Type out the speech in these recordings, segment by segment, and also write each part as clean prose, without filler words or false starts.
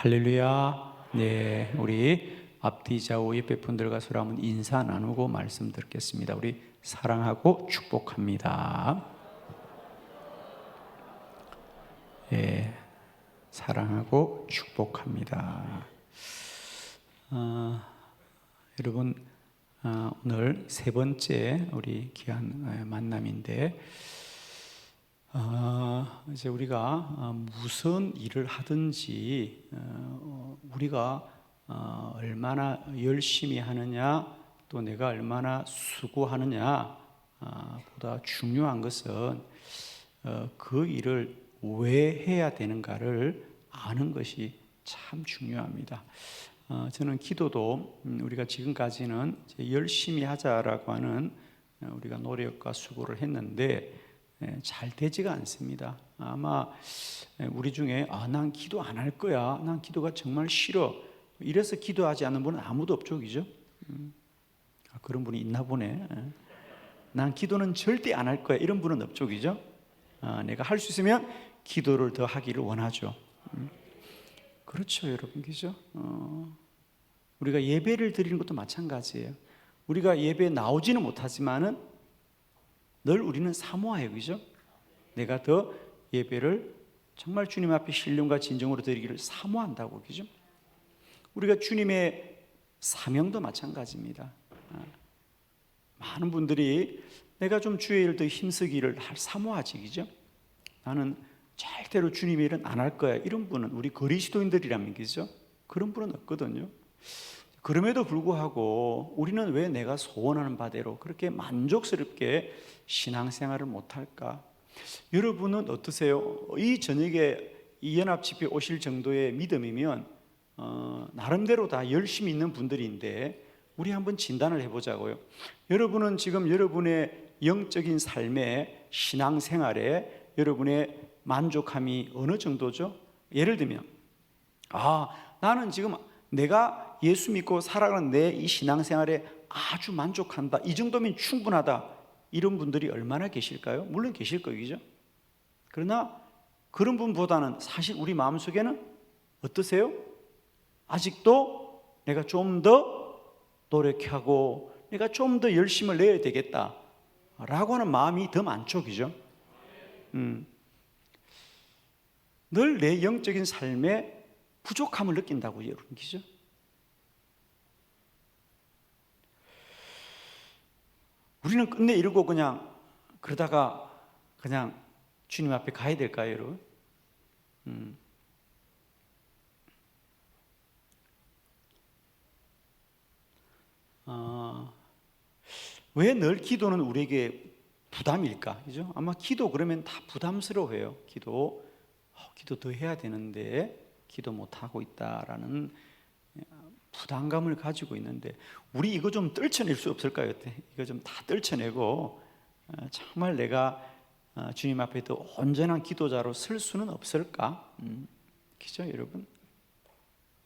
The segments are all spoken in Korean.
할렐루야. 네, 우리 앞뒤 좌우 옆에 분들과 서로 한번 인사 나누고 말씀 듣겠습니다. 우리 사랑하고 축복합니다. 예, 사랑하고 축복합니다. 여러분, 오늘 세 번째 우리 귀한 만남인데, 이제 우리가 무슨 일을 하든지 우리가 얼마나 열심히 하느냐, 또 내가 얼마나 수고하느냐 보다 중요한 것은 그 일을 왜 해야 되는가를 아는 것이 참 중요합니다. 저는 기도도 우리가 지금까지는 열심히 하자라고 하는 우리가 노력과 수고를 했는데 잘 되지가 않습니다. 아마 우리 중에 난 기도 안 할 거야, 난 기도가 정말 싫어, 이래서 기도하지 않는 분은 아무도 없죠, 그죠? 그런 분이 있나 보네. 난 기도는 절대 안 할 거야, 이런 분은 없죠, 그죠? 내가 할 수 있으면 기도를 더 하기를 원하죠. 그렇죠, 여러분, 그죠? 우리가 예배를 드리는 것도 마찬가지예요. 우리가 예배에 나오지는 못하지만은 늘 우리는 사모해요, 그죠? 내가 더 예배를 정말 주님 앞에 신령과 진정으로 드리기를 사모한다고, 그죠? 우리가 주님의 사명도 마찬가지입니다. 많은 분들이 내가 좀 주의 일을 더 힘쓰기를 사모하지, 그죠? 나는 절대로 주님의 일은 안 할 거야, 이런 분은 우리 그리스도인들이라면, 그죠? 그런 분은 없거든요. 그럼에도 불구하고 우리는 왜 내가 소원하는 바대로 그렇게 만족스럽게 신앙생활을 못할까? 여러분은 어떠세요? 이 저녁에 이 연합집회 오실 정도의 믿음이면 나름대로 다 열심히 있는 분들인데, 우리 한번 진단을 해보자고요. 여러분은 지금 여러분의 영적인 삶의 신앙생활에 여러분의 만족함이 어느 정도죠? 예를 들면 나는 지금 내가 예수 믿고 살아가는 내 이 신앙생활에 아주 만족한다, 이 정도면 충분하다, 이런 분들이 얼마나 계실까요? 물론 계실 거죠. 그러나 그런 분보다는 사실 우리 마음속에는 어떠세요? 아직도 내가 좀 더 노력하고 내가 좀 더 열심을 내야 되겠다 라고 하는 마음이 더 많죠, 그죠? 늘 내 영적인 삶에 부족함을 느낀다고, 여러분, 그죠? 우리는 끝내 이러고 그냥 그러다가 그냥 주님 앞에 가야 될까요, 여러분? 왜 늘 기도는 우리에게 부담일까? 그죠? 아마 기도 그러면 다 부담스러워해요. 기도 더 해야 되는데 기도 못 하고 있다라는 부담감을 가지고 있는데, 우리 이거 좀 떨쳐낼 수 없을까요? 이거 좀 다 떨쳐내고 정말 내가 주님 앞에 더 온전한 기도자로 설 수는 없을까? 그죠, 여러분?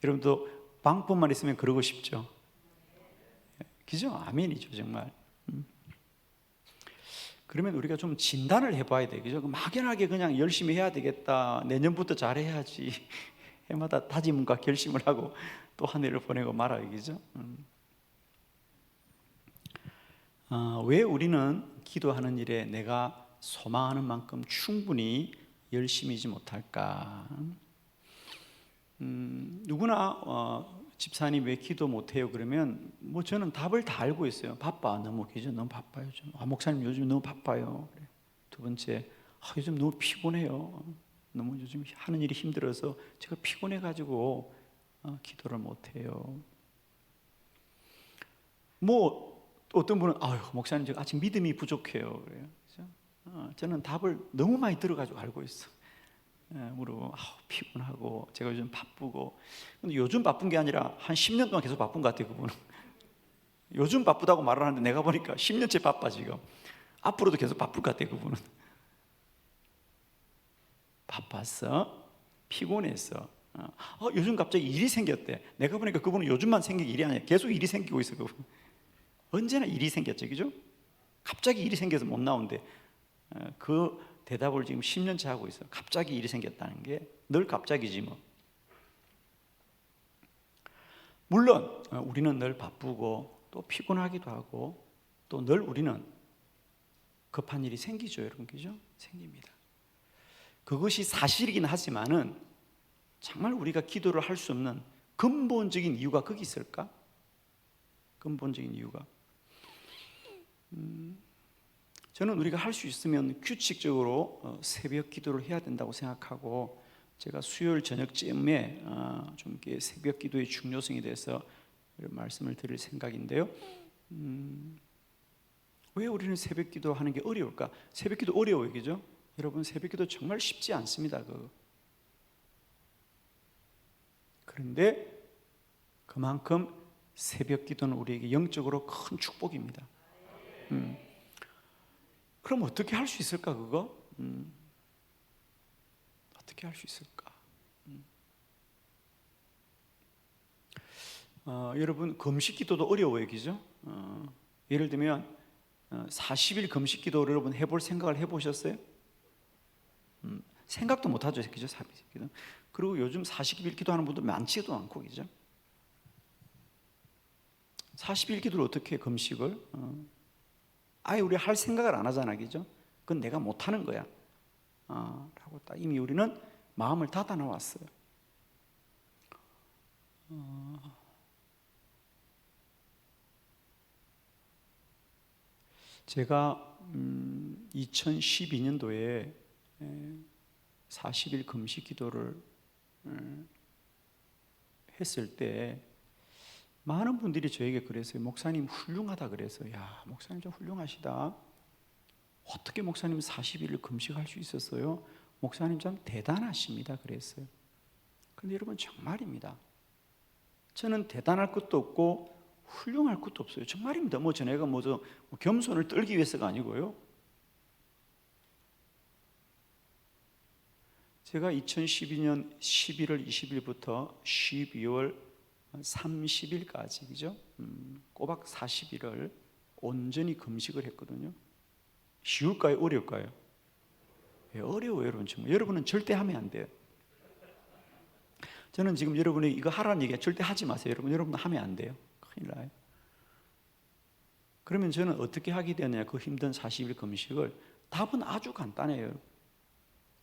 여러분도 방법만 있으면 그러고 싶죠? 그죠? 아멘이죠, 정말. 그러면 우리가 좀 진단을 해봐야 돼, 그죠? 막연하게 그냥 열심히 해야 되겠다, 내년부터 잘해야지, 해마다 다짐과 결심을 하고 또 한 해를 보내고 말아요, 그죠? 왜 우리는 기도하는 일에 내가 소망하는 만큼 충분히 열심히지 못할까? 누구나 집사님 왜 기도 못해요? 그러면 저는 답을 다 알고 있어요. 바빠, 너무, 그죠? 너무 바빠요. 목사님 요즘 너무 바빠요. 그래. 두 번째, 요즘 너무 피곤해요. 너무 요즘 하는 일이 힘들어서 제가 피곤해가지고 기도를 못해요. 어떤 분은 목사님 제가 아직 믿음이 부족해요, 그래요. 저는 답을 너무 많이 들어가지고 알고 있어. 물어보면 피곤하고 제가 요즘 바쁘고. 근데 요즘 바쁜 게 아니라 한 10년 동안 계속 바쁜 것 같아요, 그분은. 요즘 바쁘다고 말을 하는데 내가 보니까 10년째 바빠, 지금. 앞으로도 계속 바쁠 것 같아요, 그분은. 바빴어? 피곤했어? 요즘 갑자기 일이 생겼대. 내가 보니까 그분은 요즘만 생긴 일이 아니야, 계속 일이 생기고 있어, 그분. 언제나 일이 생겼죠, 그죠? 갑자기 일이 생겨서 못 나온대. 그 대답을 지금 10년째 하고 있어요. 갑자기 일이 생겼다는 게 늘 갑자기지 뭐. 물론 우리는 늘 바쁘고 또 피곤하기도 하고 또 늘 우리는 급한 일이 생기죠, 여러분. 그죠? 생깁니다. 그것이 사실이긴 하지만은 정말 우리가 기도를 할 수 없는 근본적인 이유가 거기 있을까? 근본적인 이유가 저는 우리가 할 수 있으면 규칙적으로 새벽 기도를 해야 된다고 생각하고, 제가 수요일 저녁쯤에 좀 새벽 기도의 중요성에 대해서 말씀을 드릴 생각인데요. 왜 우리는 새벽 기도 하는 게 어려울까? 새벽 기도 어려워요, 그죠? 여러분, 새벽 기도 정말 쉽지 않습니다. 그런데 그만큼 새벽 기도는 우리에게 영적으로 큰 축복입니다. 그럼 어떻게 할 수 있을까, 그거? 어떻게 할 수 있을까? 여러분, 금식 기도도 어려워요, 그죠? 예를 들면 40일 금식 기도를 여러분 해볼 생각을 해보셨어요? 생각도 못하죠, 그죠? 40일 기도. 그리고 요즘 40일 기도하는 분도 많지도 않고, 그죠? 40일 기도를 어떻게 해, 금식을? 아예 우리 할 생각을 안 하잖아, 그죠? 그건 내가 못하는 거야 라고 딱 이미 우리는 마음을 닫아 놓았어요. 제가 2012년도에 40일 금식 기도를 했을 때 많은 분들이 저에게 그랬어요. 목사님 훌륭하다 그랬어요. 야, 목사님 좀 훌륭하시다. 어떻게 목사님 40일을 금식할 수 있었어요? 목사님 참 대단하십니다 그랬어요. 그런데 여러분, 정말입니다. 저는 대단할 것도 없고 훌륭할 것도 없어요. 정말입니다. 제가 겸손을 떨기 위해서가 아니고요. 제가 2012년 11월 20일부터 12월 30일까지, 그죠? 꼬박 40일을 온전히 금식을 했거든요. 쉬울까요? 어려울까요? 어려워요, 여러분. 정말. 여러분은 절대 하면 안 돼요. 저는 지금 여러분이 이거 하라는 얘기 절대 하지 마세요. 여러분 하면 안 돼요. 큰일 나요. 그러면 저는 어떻게 하게 되느냐, 그 힘든 40일 금식을. 답은 아주 간단해요.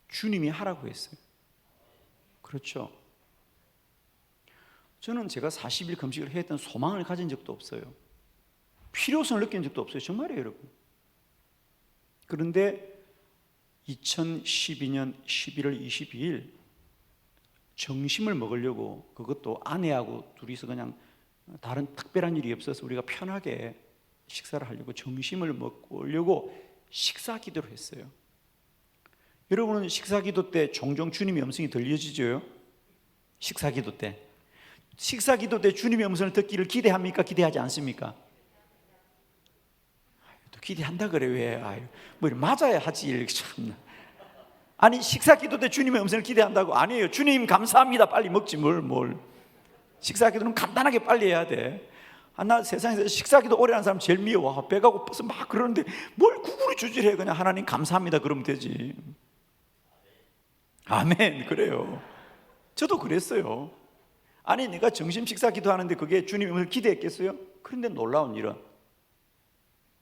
주님이 하라고 했어요. 그렇죠? 저는 제가 40일 금식을 했던 소망을 가진 적도 없어요. 필요성을 느낀 적도 없어요. 정말이에요, 여러분. 그런데 2012년 11월 22일 점심을 먹으려고, 그것도 아내하고 둘이서 그냥 다른 특별한 일이 없어서 우리가 편하게 식사를 하려고 점심을 먹으려고 식사 기도를 했어요. 여러분은 식사 기도 때 종종 주님의 음성이 들려지죠? 식사 기도 때 주님의 음성을 듣기를 기대합니까? 기대하지 않습니까? 또 기대한다 그래. 왜? 맞아야 하지. 참. 아니, 식사 기도 때 주님의 음성을 기대한다고? 아니에요. 주님 감사합니다. 빨리 먹지 뭘. 식사 기도는 간단하게 빨리 해야 돼. 나 세상에서 식사 기도 오래 하는 사람 제일 미워. 배가 고파서 막 그러는데 뭘 구구리주질해. 그냥 하나님 감사합니다 그러면 되지. 아멘. 그래요. 저도 그랬어요. 아니, 내가 점심 식사 기도하는데 그게 주님을 기대했겠어요? 그런데 놀라운 일은,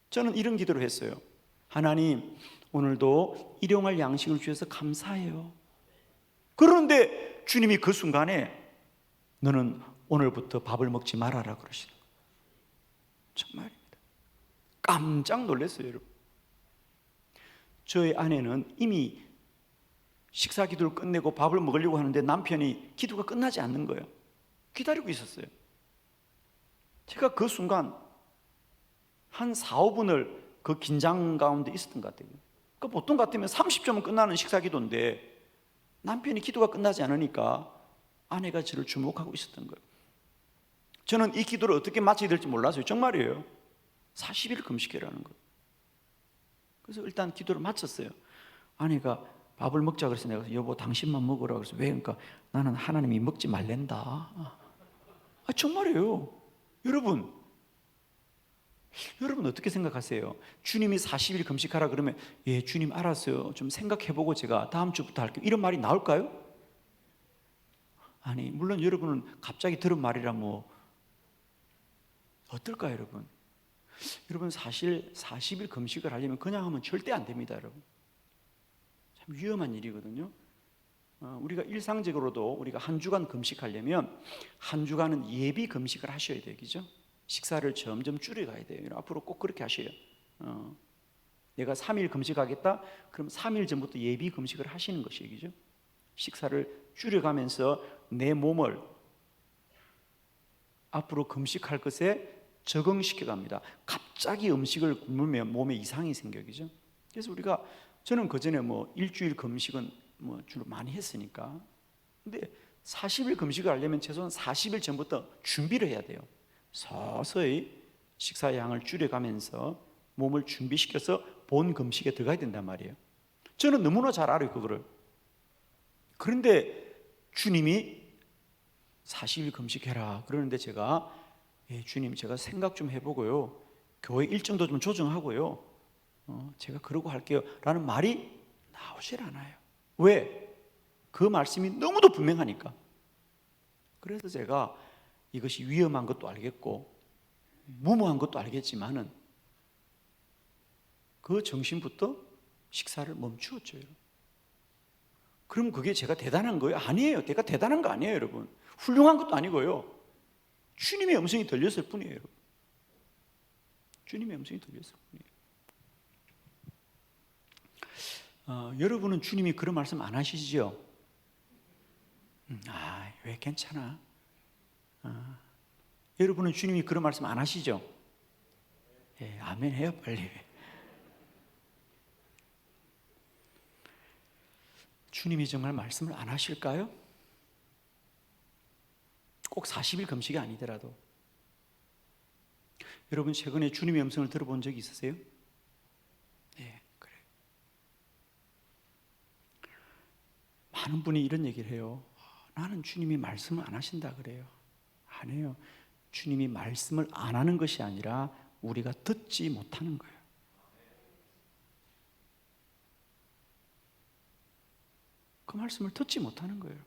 저는 이런 기도를 했어요. 하나님, 오늘도 일용할 양식을 주셔서 감사해요. 그런데 주님이 그 순간에 너는 오늘부터 밥을 먹지 말아라 그러시는 거예요. 정말입니다. 깜짝 놀랐어요, 여러분. 저희 아내는 이미 식사 기도를 끝내고 밥을 먹으려고 하는데 남편이 기도가 끝나지 않는 거예요. 기다리고 있었어요. 제가 그 순간 한 4, 5분을 그 긴장 가운데 있었던 것 같아요. 그러니까 보통 같으면 30초면 끝나는 식사 기도인데 남편이 기도가 끝나지 않으니까 아내가 저를 주목하고 있었던 거예요. 저는 이 기도를 어떻게 마쳐야 될지 몰랐어요. 정말이에요. 40일 금식이라는 거예요. 그래서 일단 기도를 마쳤어요. 아내가 밥을 먹자 그래서 내가 여보 당신만 먹으라 그래서. 왜? 그러니까 나는 하나님이 먹지 말랜다. 정말이에요. 여러분 어떻게 생각하세요? 주님이 40일 금식하라 그러면 예 주님 알았어요, 좀 생각해보고 제가 다음 주부터 할게요, 이런 말이 나올까요? 아니, 물론 여러분은 갑자기 들은 말이라 어떨까요, 여러분? 여러분, 사실 40일 금식을 하려면 그냥 하면 절대 안 됩니다, 여러분. 참 위험한 일이거든요. 우리가 일상적으로도 우리가 한 주간 금식하려면 한 주간은 예비 금식을 하셔야 돼요, 그죠? 식사를 점점 줄여가야 돼요. 앞으로 꼭 그렇게 하셔요. 내가 3일 금식하겠다? 그럼 3일 전부터 예비 금식을 하시는 것이에요, 그죠? 식사를 줄여가면서 내 몸을 앞으로 금식할 것에 적응시켜 갑니다. 갑자기 음식을 굶으면 몸에 이상이 생겨요, 그죠? 그래서 저는 그전에 일주일 금식은 주로 많이 했으니까. 근데 40일 금식을 하려면 최소한 40일 전부터 준비를 해야 돼요. 서서히 식사 양을 줄여가면서 몸을 준비시켜서 본 금식에 들어가야 된단 말이에요. 저는 너무나 잘 알아요, 그거를. 그런데 주님이 40일 금식해라 그러는데 제가 주님, 제가 생각 좀 해보고요, 교회 일정도 좀 조정하고요, 제가 그러고 할게요 라는 말이 나오질 않아요. 왜? 그 말씀이 너무도 분명하니까. 그래서 제가 이것이 위험한 것도 알겠고 무모한 것도 알겠지만은 그 정신부터 식사를 멈추었죠, 여러분. 그럼 그게 제가 대단한 거예요? 아니에요. 내가 대단한 거 아니에요, 여러분. 훌륭한 것도 아니고요. 주님의 음성이 들렸을 뿐이에요, 여러분. 주님의 음성이 들렸을 뿐이에요. 여러분은 주님이 그런 말씀 안 하시죠? 왜 괜찮아? 여러분은 주님이 그런 말씀 안 하시죠? 아멘 해요, 빨리. 주님이 정말 말씀을 안 하실까요? 꼭 40일 금식이 아니더라도. 여러분, 최근에 주님의 음성을 들어본 적이 있으세요? 네, 그래요. 많은 분이 이런 얘기를 해요. 나는 주님이 말씀을 안 하신다 그래요. 안 해요. 주님이 말씀을 안 하는 것이 아니라 우리가 듣지 못하는 거예요. 그 말씀을 듣지 못하는 거예요.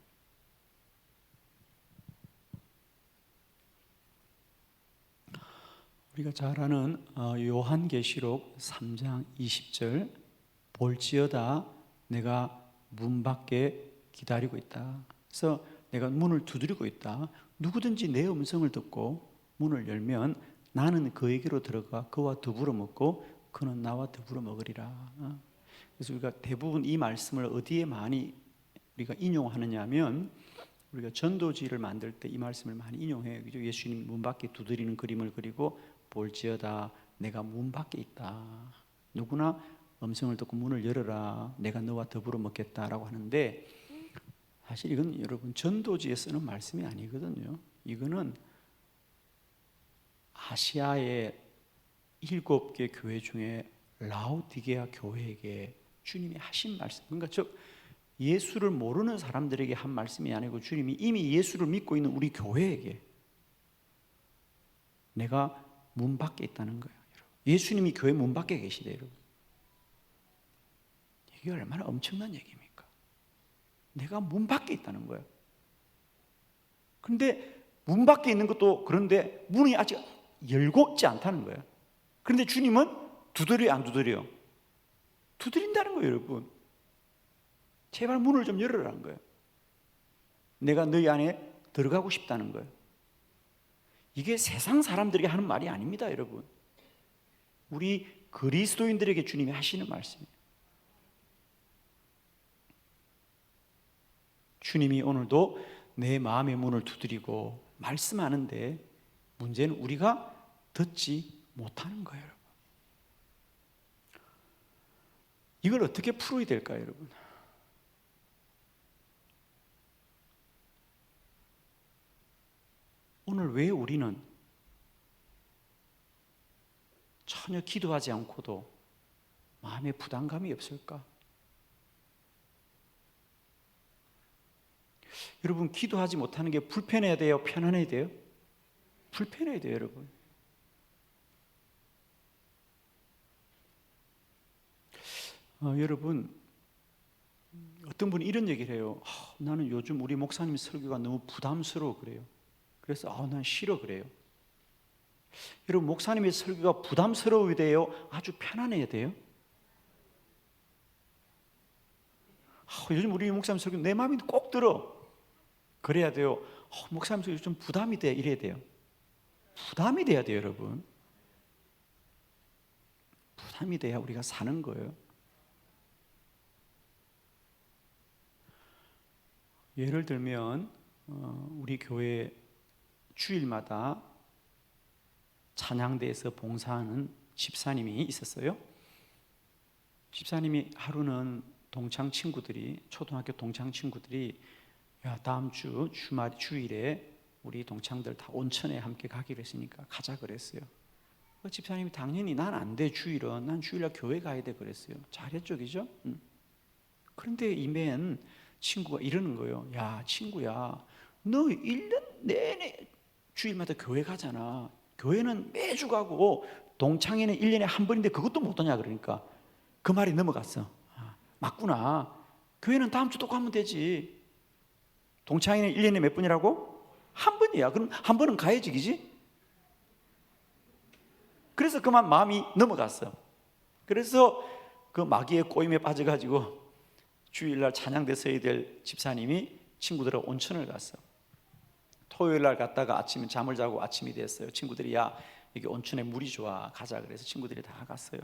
우리가 잘 아는 요한계시록 3장 20절, 볼지어다 내가 문 밖에 기다리고 있다. 그래서 내가 문을 두드리고 있다. 누구든지 내 음성을 듣고 문을 열면 나는 그에게로 들어가 그와 더불어 먹고 그는 나와 더불어 먹으리라. 그래서 우리가 대부분 이 말씀을 어디에 많이 우리가 인용하느냐 하면 우리가 전도지를 만들 때 이 말씀을 많이 인용해요. 그죠? 예수님 문 밖에 두드리는 그림을 그리고 볼지어다 내가 문 밖에 있다. 누구나 음성을 듣고 문을 열어라. 내가 너와 더불어 먹겠다라고 하는데, 사실 이건 여러분 전도지에 쓰는 말씀이 아니거든요. 이거는 아시아의 7개 교회 중에 라오디게아 교회에게 주님이 하신 말씀. 그러니까 즉 예수를 모르는 사람들에게 한 말씀이 아니고 주님이 이미 예수를 믿고 있는 우리 교회에게 내가 문 밖에 있다는 거예요. 여러분. 예수님이 교회 문 밖에 계시대요, 여러분. 이게 얼마나 엄청난 얘기입니까? 내가 문 밖에 있다는 거예요. 그런데 문 밖에 있는 것도 그런데 문이 아직 열고 있지 않다는 거예요. 그런데 주님은 두드려 안 두드려? 두드린다는 거예요, 여러분. 제발 문을 좀 열어라는 거예요. 내가 너희 안에 들어가고 싶다는 거예요. 이게 세상 사람들에게 하는 말이 아닙니다, 여러분. 우리 그리스도인들에게 주님이 하시는 말씀이에요. 주님이 오늘도 내 마음의 문을 두드리고 말씀하는데 문제는 우리가 듣지 못하는 거예요, 여러분. 이걸 어떻게 풀어야 될까요, 여러분? 오늘 왜 우리는 전혀 기도하지 않고도 마음에 부담감이 없을까? 여러분, 기도하지 못하는 게 불편해야 돼요? 편안해야 돼요? 불편해야 돼요, 여러분. 여러분, 어떤 분이 이런 얘기를 해요. 나는 요즘 우리 목사님 설교가 너무 부담스러워 그래요. 그래서 난 싫어 그래요. 여러분, 목사님의 설교가 부담스러워야 돼요? 아주 편안해야 돼요? 요즘 우리 목사님 설교 내 마음이 꼭 들어. 그래야 돼요. 목사님 설교 좀 부담이 돼. 이래야 돼요. 부담이 돼야 돼요, 여러분. 부담이 돼야 우리가 사는 거예요. 예를 들면 우리 교회 주일마다 찬양대에서 봉사하는 집사님이 있었어요. 집사님이 하루는 동창 친구들이, 초등학교 동창 친구들이 야, 다음 주 주일에 우리 동창들 다 온천에 함께 가기로 했으니까 가자 그랬어요. 집사님이 당연히 난 안 돼, 주일은. 난 주일날 교회 가야 돼 그랬어요. 잘했죠, 그죠? 그런데 이맨 친구가 이러는 거예요. 야, 친구야, 너 1년 내내 주일마다 교회 가잖아. 교회는 매주 가고 동창회는 1년에 한 번인데 그것도 못 오냐. 그러니까 그 말이 넘어갔어. 맞구나. 교회는 다음 주도 가면 되지. 동창회는 1년에 몇 번이라고? 한 번이야. 그럼 한 번은 가야지, 그지? 그래서 그만 마음이 넘어갔어. 그래서 그 마귀의 꼬임에 빠져가지고 주일날 찬양대 서야 될 집사님이 친구들하고 온천을 갔어. 토요일날 갔다가 아침에 잠을 자고 아침이 됐어요. 친구들이 야, 여기 온천에 물이 좋아, 가자 그래서 친구들이 다 갔어요.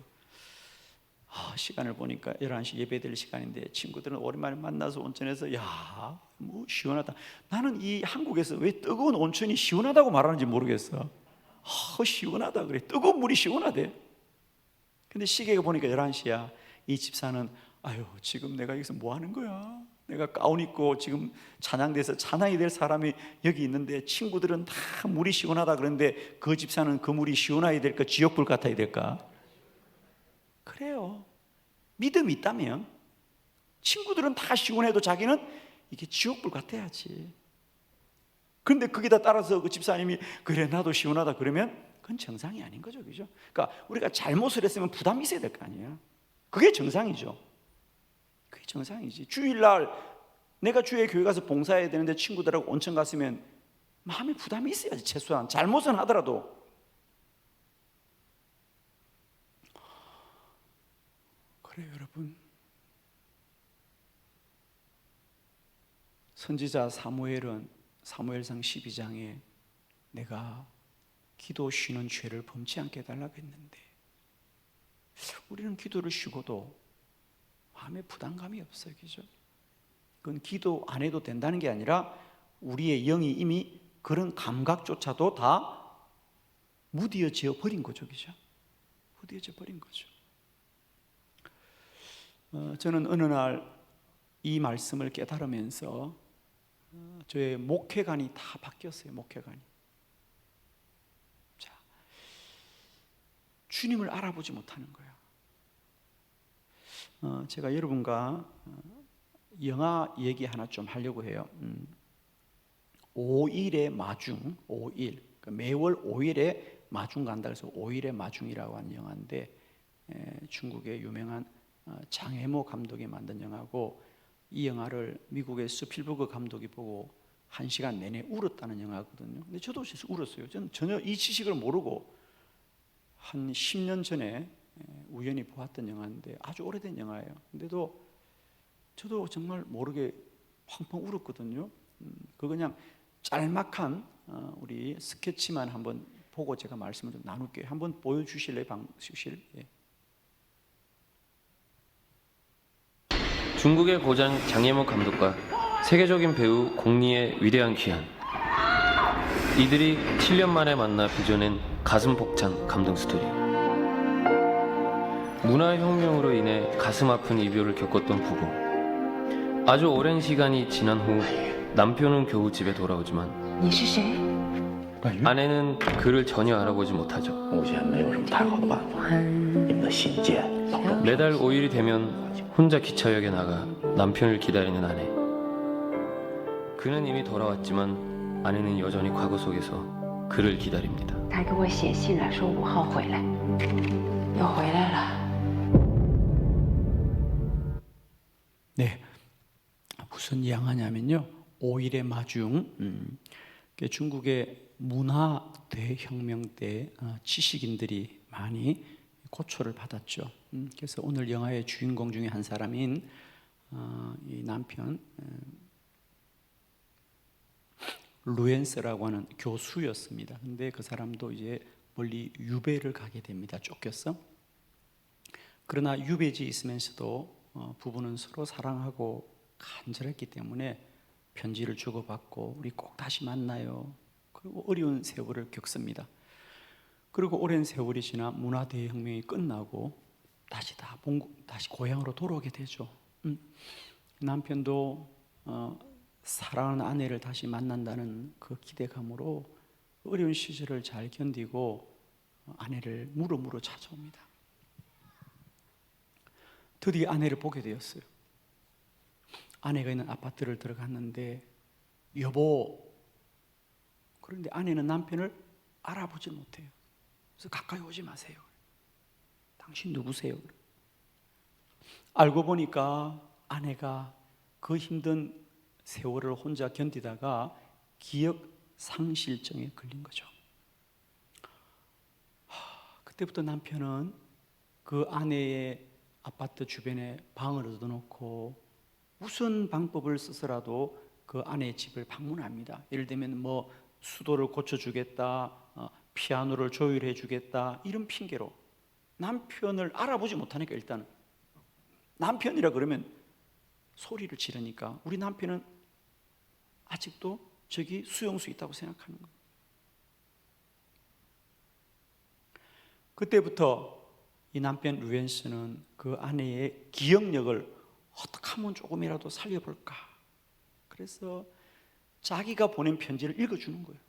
시간을 보니까 11시 예배드릴 시간인데 친구들은 오랜만에 만나서 온천에서 야, 뭐 시원하다. 나는 이 한국에서 왜 뜨거운 온천이 시원하다고 말하는지 모르겠어. 시원하다 그래. 뜨거운 물이 시원하대. 근데 시계가 보니까 11시야. 이 집사는 아유, 지금 내가 여기서 뭐 하는 거야? 내가 가운 입고 지금 찬양대에서 찬양이 될 사람이 여기 있는데 친구들은 다 물이 시원하다 그러는데 그 집사는 그 물이 시원해야 될까? 지옥불 같아야 될까? 그래요. 믿음이 있다면 친구들은 다 시원해도 자기는 이게 지옥불 같아야지. 그런데 거기다 따라서 그 집사님이 그래 나도 시원하다 그러면 그건 정상이 아닌 거죠, 그죠? 그러니까 우리가 잘못을 했으면 부담이 있어야 될 거 아니에요. 그게 정상이죠. 그게 정상이지. 주일날 내가 주일 교회 가서 봉사해야 되는데 친구들하고 온천 갔으면 마음에 부담이 있어야지. 최소한 잘못은 하더라도. 그래요, 여러분. 선지자 사무엘은 사무엘상 12장에 내가 기도 쉬는 죄를 범치 않게 해달라고 했는데 우리는 기도를 쉬고도 마음에 부담감이 없어요, 그죠? 그건 기도 안 해도 된다는 게 아니라 우리의 영이 이미 그런 감각조차도 다 무뎌져 버린 거죠, 그죠? 무뎌져 버린 거죠. 저는 어느 날 이 말씀을 깨달으면서 저의 목회관이 다 바뀌었어요. 목회관이. 자, 주님을 알아보지 못하는 거야. 제가 여러분과 영화 얘기 하나 좀 하려고 해요. 5일의 마중, 5일. 그러니까 매월 5일에 마중 간다 해서 5일의 마중이라고 하는 영화인데 중국의 유명한 장혜모 감독이 만든 영화고 이 영화를 미국의 스필버그 감독이 보고 1시간 내내 울었다는 영화거든요. 근데 저도 울었어요. 저는 전혀 이 지식을 모르고 한 10년 전에 우연히 보았던 영화인데 아주 오래된 영화예요. 근데도 저도 정말 모르게 펑펑 울었거든요. 그 그냥 짤막한 우리 스케치만 한번 보고 제가 말씀을 좀 나눌게요. 한번 보여주실래요, 방식실? 예. 중국의 고장 장예모 감독과 세계적인 배우 공리의 위대한 귀환. 이들이 7년 만에 만나 빚어낸 가슴 벅찬 감동 스토리. 문화혁명으로 인해 가슴 아픈 이별을 겪었던 부부. 아주 오랜 시간이 지난 후 남편은 겨우 집에 돌아오지만 아내는 그를 전혀 알아보지 못하죠. 매달 5일이 되면 혼자 기차역에 나가 남편을 기다리는 아내. 그는 이미 돌아왔지만 아내는 여전히 과거 속에서 그를 기다립니다. 네, 무슨 영화냐면요 5일의 마중. 중국의 문화 대혁명 때 지식인들이 많이 고초를 받았죠. 그래서 오늘 영화의 주인공 중에 한 사람인 이 남편 루엔스라고 하는 교수였습니다. 근데 그 사람도 이제 멀리 유배를 가게 됩니다. 쫓겼어. 그러나 유배지에 있으면서도 부부는 서로 사랑하고 간절했기 때문에 편지를 주고받고 우리 꼭 다시 만나요. 그리고 어려운 세월을 겪습니다. 그리고 오랜 세월이 지나 문화대혁명이 끝나고 다시 고향으로 돌아오게 되죠. 남편도 사랑하는 아내를 다시 만난다는 그 기대감으로 어려운 시절을 잘 견디고 아내를 물음으로 찾아옵니다. 드디어 아내를 보게 되었어요. 아내가 있는 아파트를 들어갔는데 여보, 그런데 아내는 남편을 알아보지 못해요. 그래서 가까이 오지 마세요. 당신 누구세요? 알고 보니까 아내가 그 힘든 세월을 혼자 견디다가 기억 상실증에 걸린 거죠. 그때부터 남편은 그 아내의 아파트 주변에 방을 얻어놓고 무슨 방법을 써서라도 그 아내의 집을 방문합니다. 예를 들면 뭐 수도를 고쳐주겠다, 피아노를 조율해 주겠다, 이런 핑계로 남편을 알아보지 못하니까, 일단은 남편이라 그러면 소리를 지르니까 우리 남편은 아직도 저기 수용수 있다고 생각하는 거예요. 그때부터 이 남편 루엔스는 그 아내의 기억력을 어떻게 하면 조금이라도 살려볼까, 그래서 자기가 보낸 편지를 읽어주는 거예요.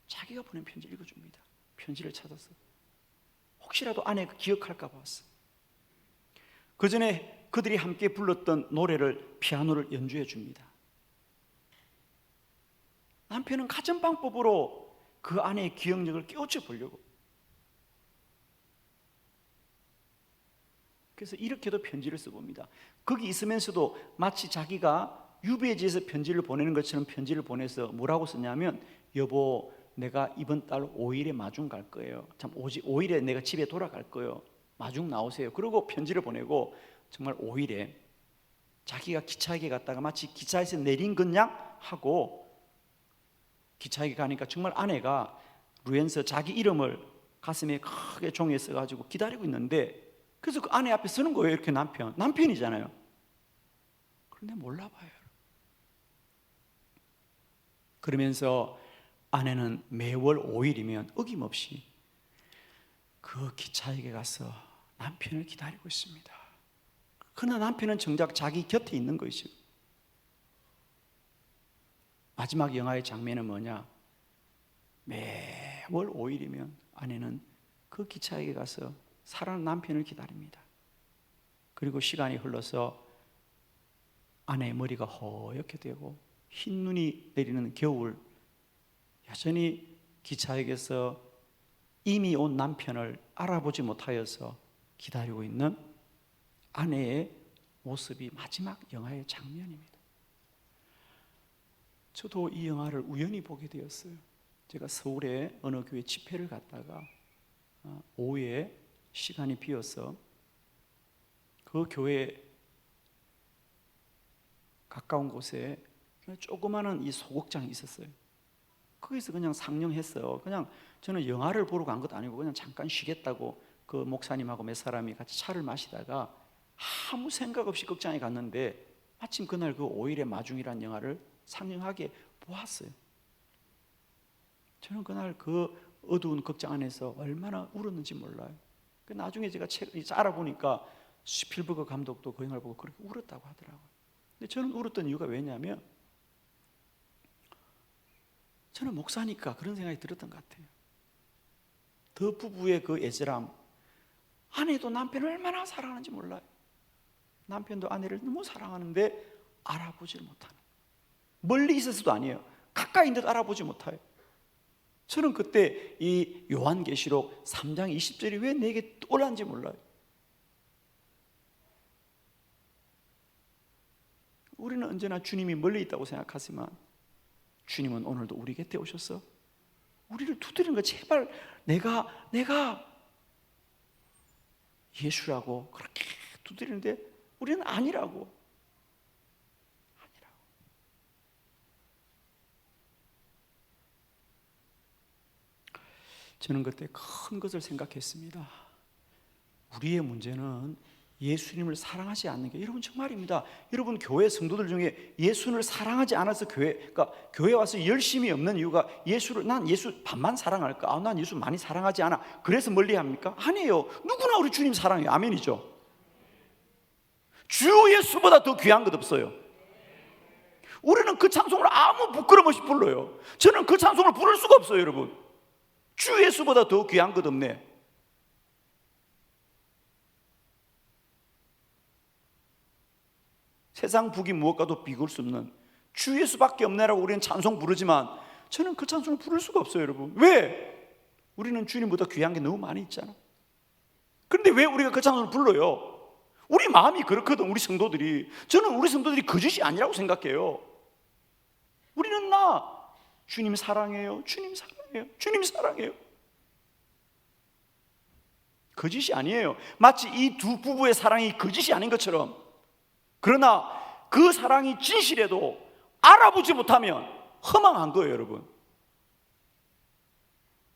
자기가 보낸 편지를 읽어줍니다. 편지를 찾아서 혹시라도 아내가 기억할까 봤어. 그 전에 그들이 함께 불렀던 노래를 피아노를 연주해 줍니다. 남편은 가전방법으로 그 아내의 기억력을 깨우쳐 보려고, 그래서 이렇게도 편지를 써봅니다. 거기 있으면서도 마치 자기가 유배지에서 편지를 보내는 것처럼 편지를 보내서 뭐라고 썼냐면, 여보, 내가 이번 달 5일에 마중 갈 거예요. 참 5일에 내가 집에 돌아갈 거예요. 마중 나오세요. 그리고 편지를 보내고 정말 5일에 자기가 기차역에 갔다가 마치 기차에서 내린 것냥 하고 기차역에 가니까 정말 아내가 루엔스 자기 이름을 가슴에 크게 종이에 써가지고 기다리고 있는데, 그래서 그 아내 앞에 서는 거예요. 이렇게 남편이잖아요. 그런데 몰라봐요. 그러면서 아내는 매월 5일이면 어김없이 그 기차역에 가서 남편을 기다리고 있습니다. 그러나 남편은 정작 자기 곁에 있는 것이죠. 마지막 영화의 장면은 뭐냐? 매월 5일이면 아내는 그 기차역에 가서 사랑하는 남편을 기다립니다. 그리고 시간이 흘러서 아내의 머리가 허옇게 되고 흰 눈이 내리는 겨울, 여전히 기차역에서 이미 온 남편을 알아보지 못하여서 기다리고 있는 아내의 모습이 마지막 영화의 장면입니다. 저도 이 영화를 우연히 보게 되었어요. 제가 서울에 어느 교회 집회를 갔다가 오후에 시간이 비어서 그 교회 가까운 곳에 조그마한 이 소극장이 있었어요. 거기서 그냥 상영했어요. 그냥 저는 영화를 보러 간 것도 아니고 그냥 잠깐 쉬겠다고 그 목사님하고 몇 사람이 같이 차를 마시다가 아무 생각 없이 극장에 갔는데 마침 그날 그 5일의 마중이라는 영화를 상영하게 보았어요. 저는 그날 그 어두운 극장 안에서 얼마나 울었는지 몰라요. 나중에 제가 알아보니까 스필버그 감독도 그 영화를 보고 그렇게 울었다고 하더라고요. 근데 저는 울었던 이유가 왜냐하면 저는 목사니까 그런 생각이 들었던 것 같아요. 더 부부의 그 애절함, 아내도 남편을 얼마나 사랑하는지 몰라요. 남편도 아내를 너무 사랑하는데 알아보지를 못하는, 멀리 있어서도 아니에요. 가까이 있는데도 알아보지 못해요. 저는 그때 이 요한계시록 3장 20절이 왜 내게 떠올랐는지 몰라요. 우리는 언제나 주님이 멀리 있다고 생각하지만 주님은 오늘도 우리 곁에 오셔서 우리를 두드리는 거 제발 내가 예수라고 그렇게 두드리는데 우리는 아니라고. 저는 그때 큰 것을 생각했습니다. 우리의 문제는 예수님을 사랑하지 않는 게, 여러분 정말입니다. 여러분 교회 성도들 중에 예수를 사랑하지 않아서 그러니까 교회 와서 열심히 없는 이유가 난 예수 반만 사랑할까? 난 예수 많이 사랑하지 않아. 그래서 멀리합니까? 아니에요. 누구나 우리 주님 사랑해요. 아멘이죠. 주 예수보다 더 귀한 것 없어요. 우리는 그 찬송을 아무 부끄럼 없이 불러요. 저는 그 찬송을 부를 수가 없어요, 여러분. 주 예수보다 더 귀한 것 없네. 세상 북이 무엇과도 비교할 수 없는 주 예수밖에 없네라고 우리는 찬송 부르지만 저는 그 찬송을 부를 수가 없어요, 여러분. 왜? 우리는 주님보다 귀한 게 너무 많이 있잖아. 그런데 왜 우리가 그 찬송을 불러요? 우리 마음이 그렇거든. 우리 성도들이. 저는 우리 성도들이 거짓이 아니라고 생각해요. 우리는 주님 사랑해요, 주님 사랑해요, 주님 사랑해요. 거짓이 아니에요. 마치 이 두 부부의 사랑이 거짓이 아닌 것처럼. 그러나 그 사랑이 진실해도 알아보지 못하면 허망한 거예요, 여러분.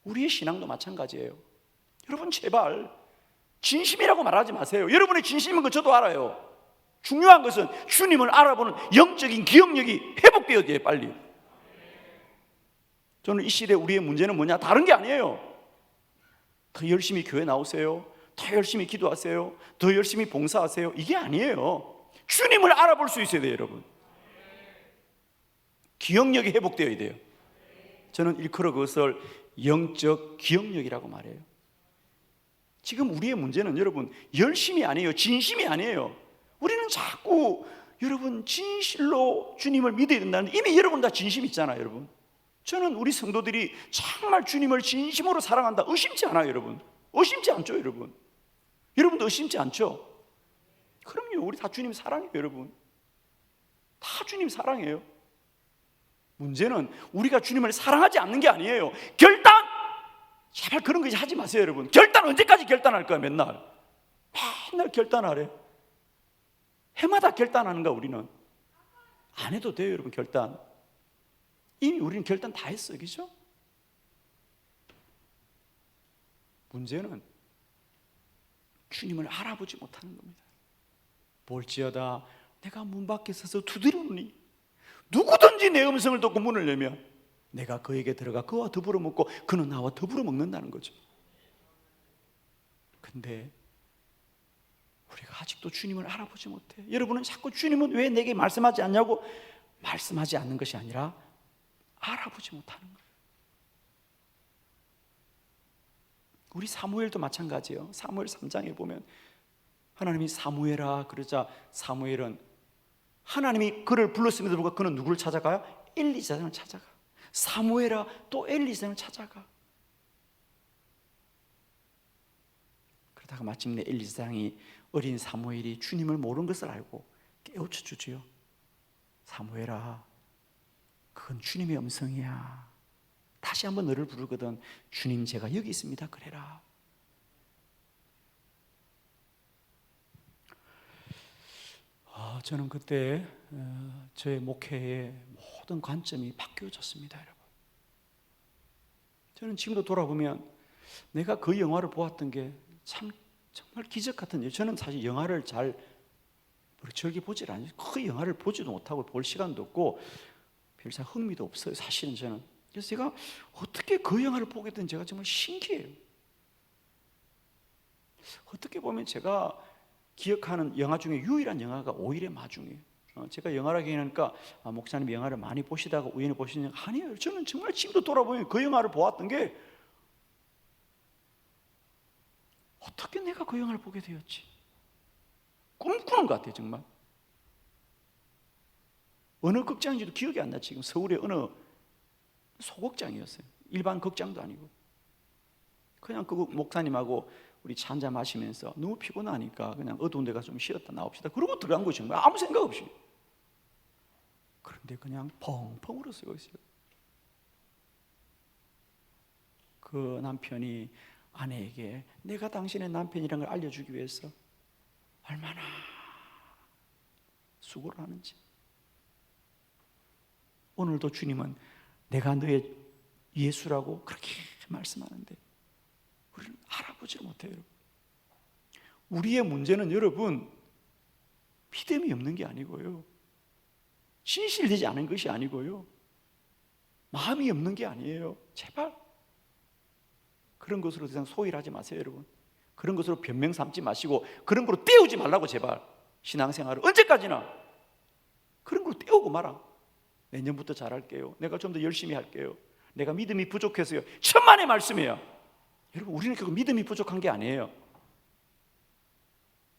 우리의 신앙도 마찬가지예요. 여러분 제발 진심이라고 말하지 마세요. 여러분의 진심인 건 저도 알아요. 중요한 것은 주님을 알아보는 영적인 기억력이 회복되어야 돼요, 빨리. 저는 이 시대 우리의 문제는 뭐냐? 다른 게 아니에요. 더 열심히 교회 나오세요, 더 열심히 기도하세요, 더 열심히 봉사하세요, 이게 아니에요. 주님을 알아볼 수 있어야 돼요, 여러분. 기억력이 회복되어야 돼요. 저는 일컬어 그것을 영적 기억력이라고 말해요. 지금 우리의 문제는 여러분 열심이 아니에요, 진심이 아니에요. 우리는 자꾸 여러분 진실로 주님을 믿어야 된다는데 이미 여러분 다 진심 있잖아요, 여러분. 저는 우리 성도들이 정말 주님을 진심으로 사랑한다 의심치 않아요, 여러분. 의심치 않죠, 여러분. 여러분도 의심치 않죠? 그럼요. 우리 다 주님 사랑해요, 여러분. 다 주님 사랑해요. 문제는 우리가 주님을 사랑하지 않는 게 아니에요. 결단! 제발 그런 거 이제 하지 마세요, 여러분. 결단 언제까지 결단할 거야, 맨날 결단하래. 해마다 결단하는 거야. 우리는 안 해도 돼요, 여러분. 결단 이미 우리는 결단 다 했어요, 그죠? 문제는 주님을 알아보지 못하는 겁니다. 볼지어다 내가 문 밖에 서서 두드리노니 누구든지 내 음성을 듣고 문을 열면 내가 그에게 들어가 그와 더불어 먹고 그는 나와 더불어 먹는다는 거죠. 근데 우리가 아직도 주님을 알아보지 못해. 여러분은 자꾸 주님은 왜 내게 말씀하지 않냐고, 말씀하지 않는 것이 아니라 알아보지 못하는 거예요. 우리 사무엘도 마찬가지예요. 사무엘 3장에 보면 하나님이 사무엘아 그러자 사무엘은 하나님이 그를 불렀음에도 불구하고 그는 누구를 찾아가요? 엘리 제사장을 찾아가. 사무엘아 또 엘리 제사장을 찾아가. 그러다가 마침내 엘리 제사장이 어린 사무엘이 주님을 모르는 것을 알고 깨우쳐 주지요. 사무엘아 그건 주님의 음성이야. 다시 한번 너를 부르거든 주님 제가 여기 있습니다 그래라. 저는 그때 저의 목회의 모든 관점이 바뀌어졌습니다, 여러분. 저는 지금도 돌아보면 내가 그 영화를 보았던 게 참 정말 기적 같은 일. 저는 사실 영화를 잘 즐겨 보질 않아요. 그 영화를 보지도 못하고 볼 시간도 없고 별 흥미도 없어요, 사실은 저는. 그래서 제가 어떻게 그 영화를 보게 된 제가 정말 신기해요. 어떻게 보면 제가 기억하는 영화 중에 유일한 영화가 오일의 마중이에요. 제가 영화를 얘기하니까 목사님 영화를 많이 보시다가 우연히 보시는 거 아니에요. 저는 정말 지금도 돌아보면 그 영화를 보았던 게 어떻게 내가 그 영화를 보게 되었지? 꿈꾸는 것 같아요, 정말. 어느 극장인지도 기억이 안 나. 지금 서울의 어느 소극장이었어요. 일반 극장도 아니고. 그냥 그 목사님하고 우리 차 한잔 마시면서 너무 피곤하니까 그냥 어두운 데 가서 좀 쉬었다 나옵시다. 그러고 들어간 거죠. 정말 아무 생각 없이. 그런데 그냥 펑펑 울었어요, 거기서. 그 남편이 아내에게 내가 당신의 남편이라는 걸 알려주기 위해서 얼마나 수고를 하는지. 오늘도 주님은 내가 너의 예수라고 그렇게 말씀하는데 우리는 알아보지 못해요. 여러분, 우리의 문제는 여러분 믿음이 없는 게 아니고요, 진실되지 않은 것이 아니고요, 마음이 없는 게 아니에요. 제발 그런 것으로 더 이상 소일하지 마세요. 여러분, 그런 것으로 변명 삼지 마시고 그런 걸로 때우지 말라고. 제발 신앙생활을 언제까지나 그런 걸로 때우고 말아. 내년부터 잘할게요, 내가 좀 더 열심히 할게요, 내가 믿음이 부족해서요. 천만의 말씀이에요. 여러분, 우리는 결국 믿음이 부족한 게 아니에요.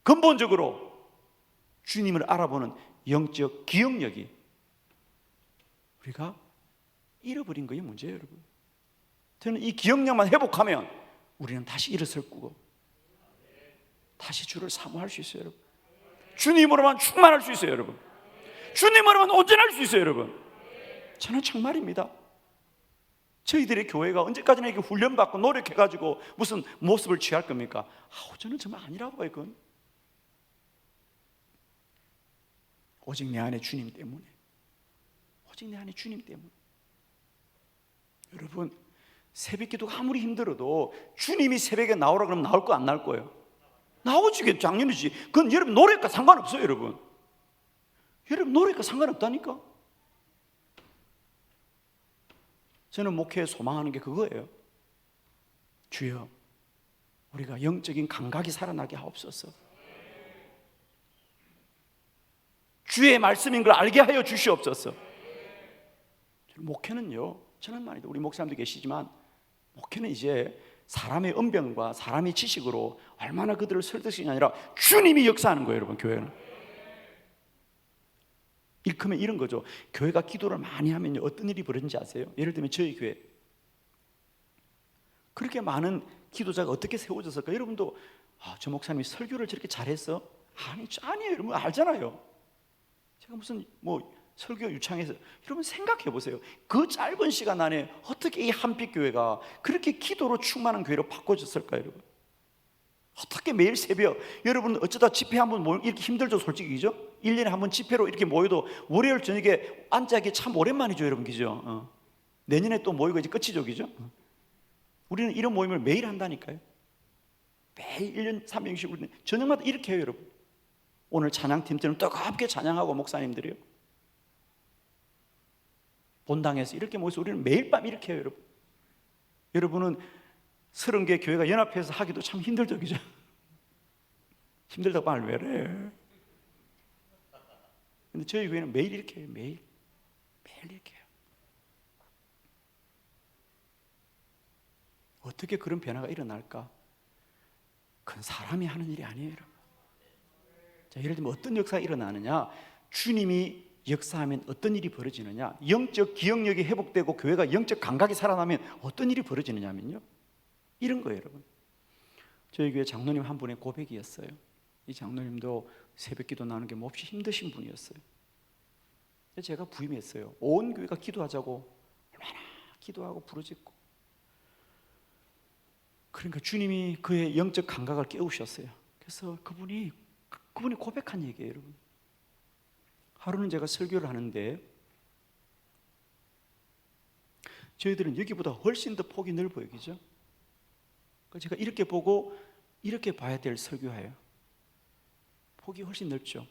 근본적으로 주님을 알아보는 영적 기억력이 우리가 잃어버린 거예요. 문제예요. 여러분, 저는 이 기억력만 회복하면 우리는 다시 일어설 거고 다시 주를 사모할 수 있어요. 여러분, 주님으로만 충만할 수 있어요. 여러분, 주님으로만 온전할 수 있어요. 여러분, 저는 정말입니다. 저희들의 교회가 언제까지나 이렇게 훈련받고 노력해가지고 무슨 모습을 취할 겁니까? 저는 정말 아니라고 봐요. 그건 오직 내 안에 주님 때문에, 오직 내 안에 주님 때문에. 여러분, 새벽 기도가 아무리 힘들어도 주님이 새벽에 나오라 그러면 나올 거 안 나올 거예요? 나오지, 당연히지. 그건 여러분 노력과 상관없어요. 여러분, 노력과 상관없다니까. 저는 목회에 소망하는 게 그거예요. 주여, 우리가 영적인 감각이 살아나게 하옵소서. 주의 말씀인 걸 알게 하여 주시옵소서. 목회는요, 저는 말이죠, 우리 목사님도 계시지만 목회는 이제 사람의 언변과 사람의 지식으로 얼마나 그들을 설득시키는 게 아니라 주님이 역사하는 거예요. 여러분, 교회는 일크면 이런 거죠. 교회가 기도를 많이 하면 어떤 일이 벌어지는지 아세요? 예를 들면 저희 교회 그렇게 많은 기도자가 어떻게 세워졌을까? 여러분도 저 목사님이 설교를 저렇게 잘했어? 아니에요. 여러분 알잖아요. 제가 무슨 설교 유창해서, 여러분 생각해 보세요. 그 짧은 시간 안에 어떻게 이 한빛 교회가 그렇게 기도로 충만한 교회로 바꿔졌을까요? 여러분, 어떻게 매일 새벽, 여러분 어쩌다 집회 한번 이렇게 힘들죠, 솔직히. 그죠? 1년에 한 번 집회로 이렇게 모여도 월요일 저녁에 앉아있기 참 오랜만이죠, 여러분. 그죠? 내년에 또 모이고 이제 끝이죠. 그죠? 우리는 이런 모임을 매일 한다니까요. 매일 1년 365일 저녁마다 이렇게 해요. 여러분, 오늘 찬양팀들은 뜨겁게 찬양하고 목사님들이요, 본당에서 이렇게 모여서 우리는 매일 밤 이렇게 해요. 여러분, 여러분은 30개 교회가 연합해서 하기도 참 힘들죠. 그죠? 힘들다고 말을 왜 그래? 근데 저희 교회는 매일 이렇게 해요. 매일 이렇게 해요. 어떻게 그런 변화가 일어날까? 그건 사람이 하는 일이 아니에요. 여러분. 자, 예를 들면 어떤 역사가 일어나느냐, 주님이 역사하면 어떤 일이 벌어지느냐, 영적 기억력이 회복되고 교회가 영적 감각이 살아나면 어떤 일이 벌어지느냐면요, 이런 거예요. 여러분, 저희 교회 장로님 한 분의 고백이었어요. 이 장로님도 새벽 기도 나누는 게 몹시 힘드신 분이었어요. 제가 부임했어요. 온 교회가 기도하자고 얼마나 기도하고 부르짖고, 그러니까 주님이 그의 영적 감각을 깨우셨어요. 그래서 그분이 고백한 얘기예요. 여러분, 하루는 제가 설교를 하는데 저희들은 여기보다 훨씬 더 폭이 넓어요. 그죠? 그러니까 제가 이렇게 보고 이렇게 봐야 될 설교예요. 폭이 훨씬 넓죠.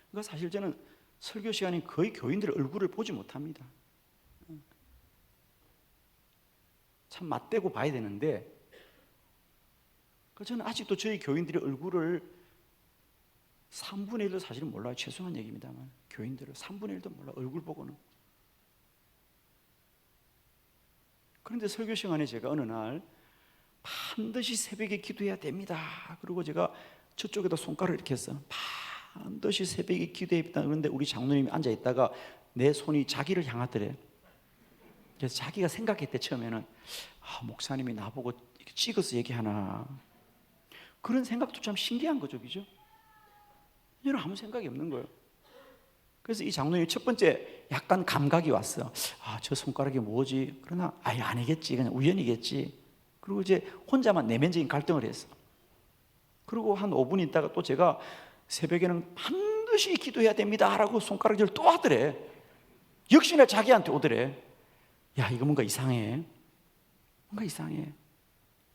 그러니까 사실 저는 설교 시간에 거의 교인들의 얼굴을 보지 못합니다. 참 맞대고 봐야 되는데, 저는 아직도 저희 교인들의 얼굴을 3분의 1도 사실은 몰라요. 죄송한 얘기입니다만 교인들을 3분의 1도 몰라, 얼굴 보고는. 그런데 설교 시간에 제가 어느 날 반드시 새벽에 기도해야 됩니다. 그리고 제가 저쪽에다 손가락을 이렇게 했어. 반드시 새벽에 기도해야 됩니다. 그런데 우리 장로님이 앉아있다가 내 손이 자기를 향하더래. 그래서 자기가 생각했대, 처음에는 목사님이 나보고 이렇게 찍어서 얘기하나, 그런 생각도 참 신기한 거죠. 그죠? 저는 아무 생각이 없는 거예요. 그래서 이 장로님이 첫 번째 약간 감각이 왔어. 저 손가락이 뭐지? 그러나 아니겠지, 그냥 우연이겠지. 그리고 이제 혼자만 내면적인 갈등을 했어. 그리고 한 5분 있다가 또 제가 새벽에는 반드시 기도해야 됩니다 라고 손가락질을 또 하더래. 역시나 자기한테 오더래. 야, 이거 뭔가 이상해. 뭔가 이상해.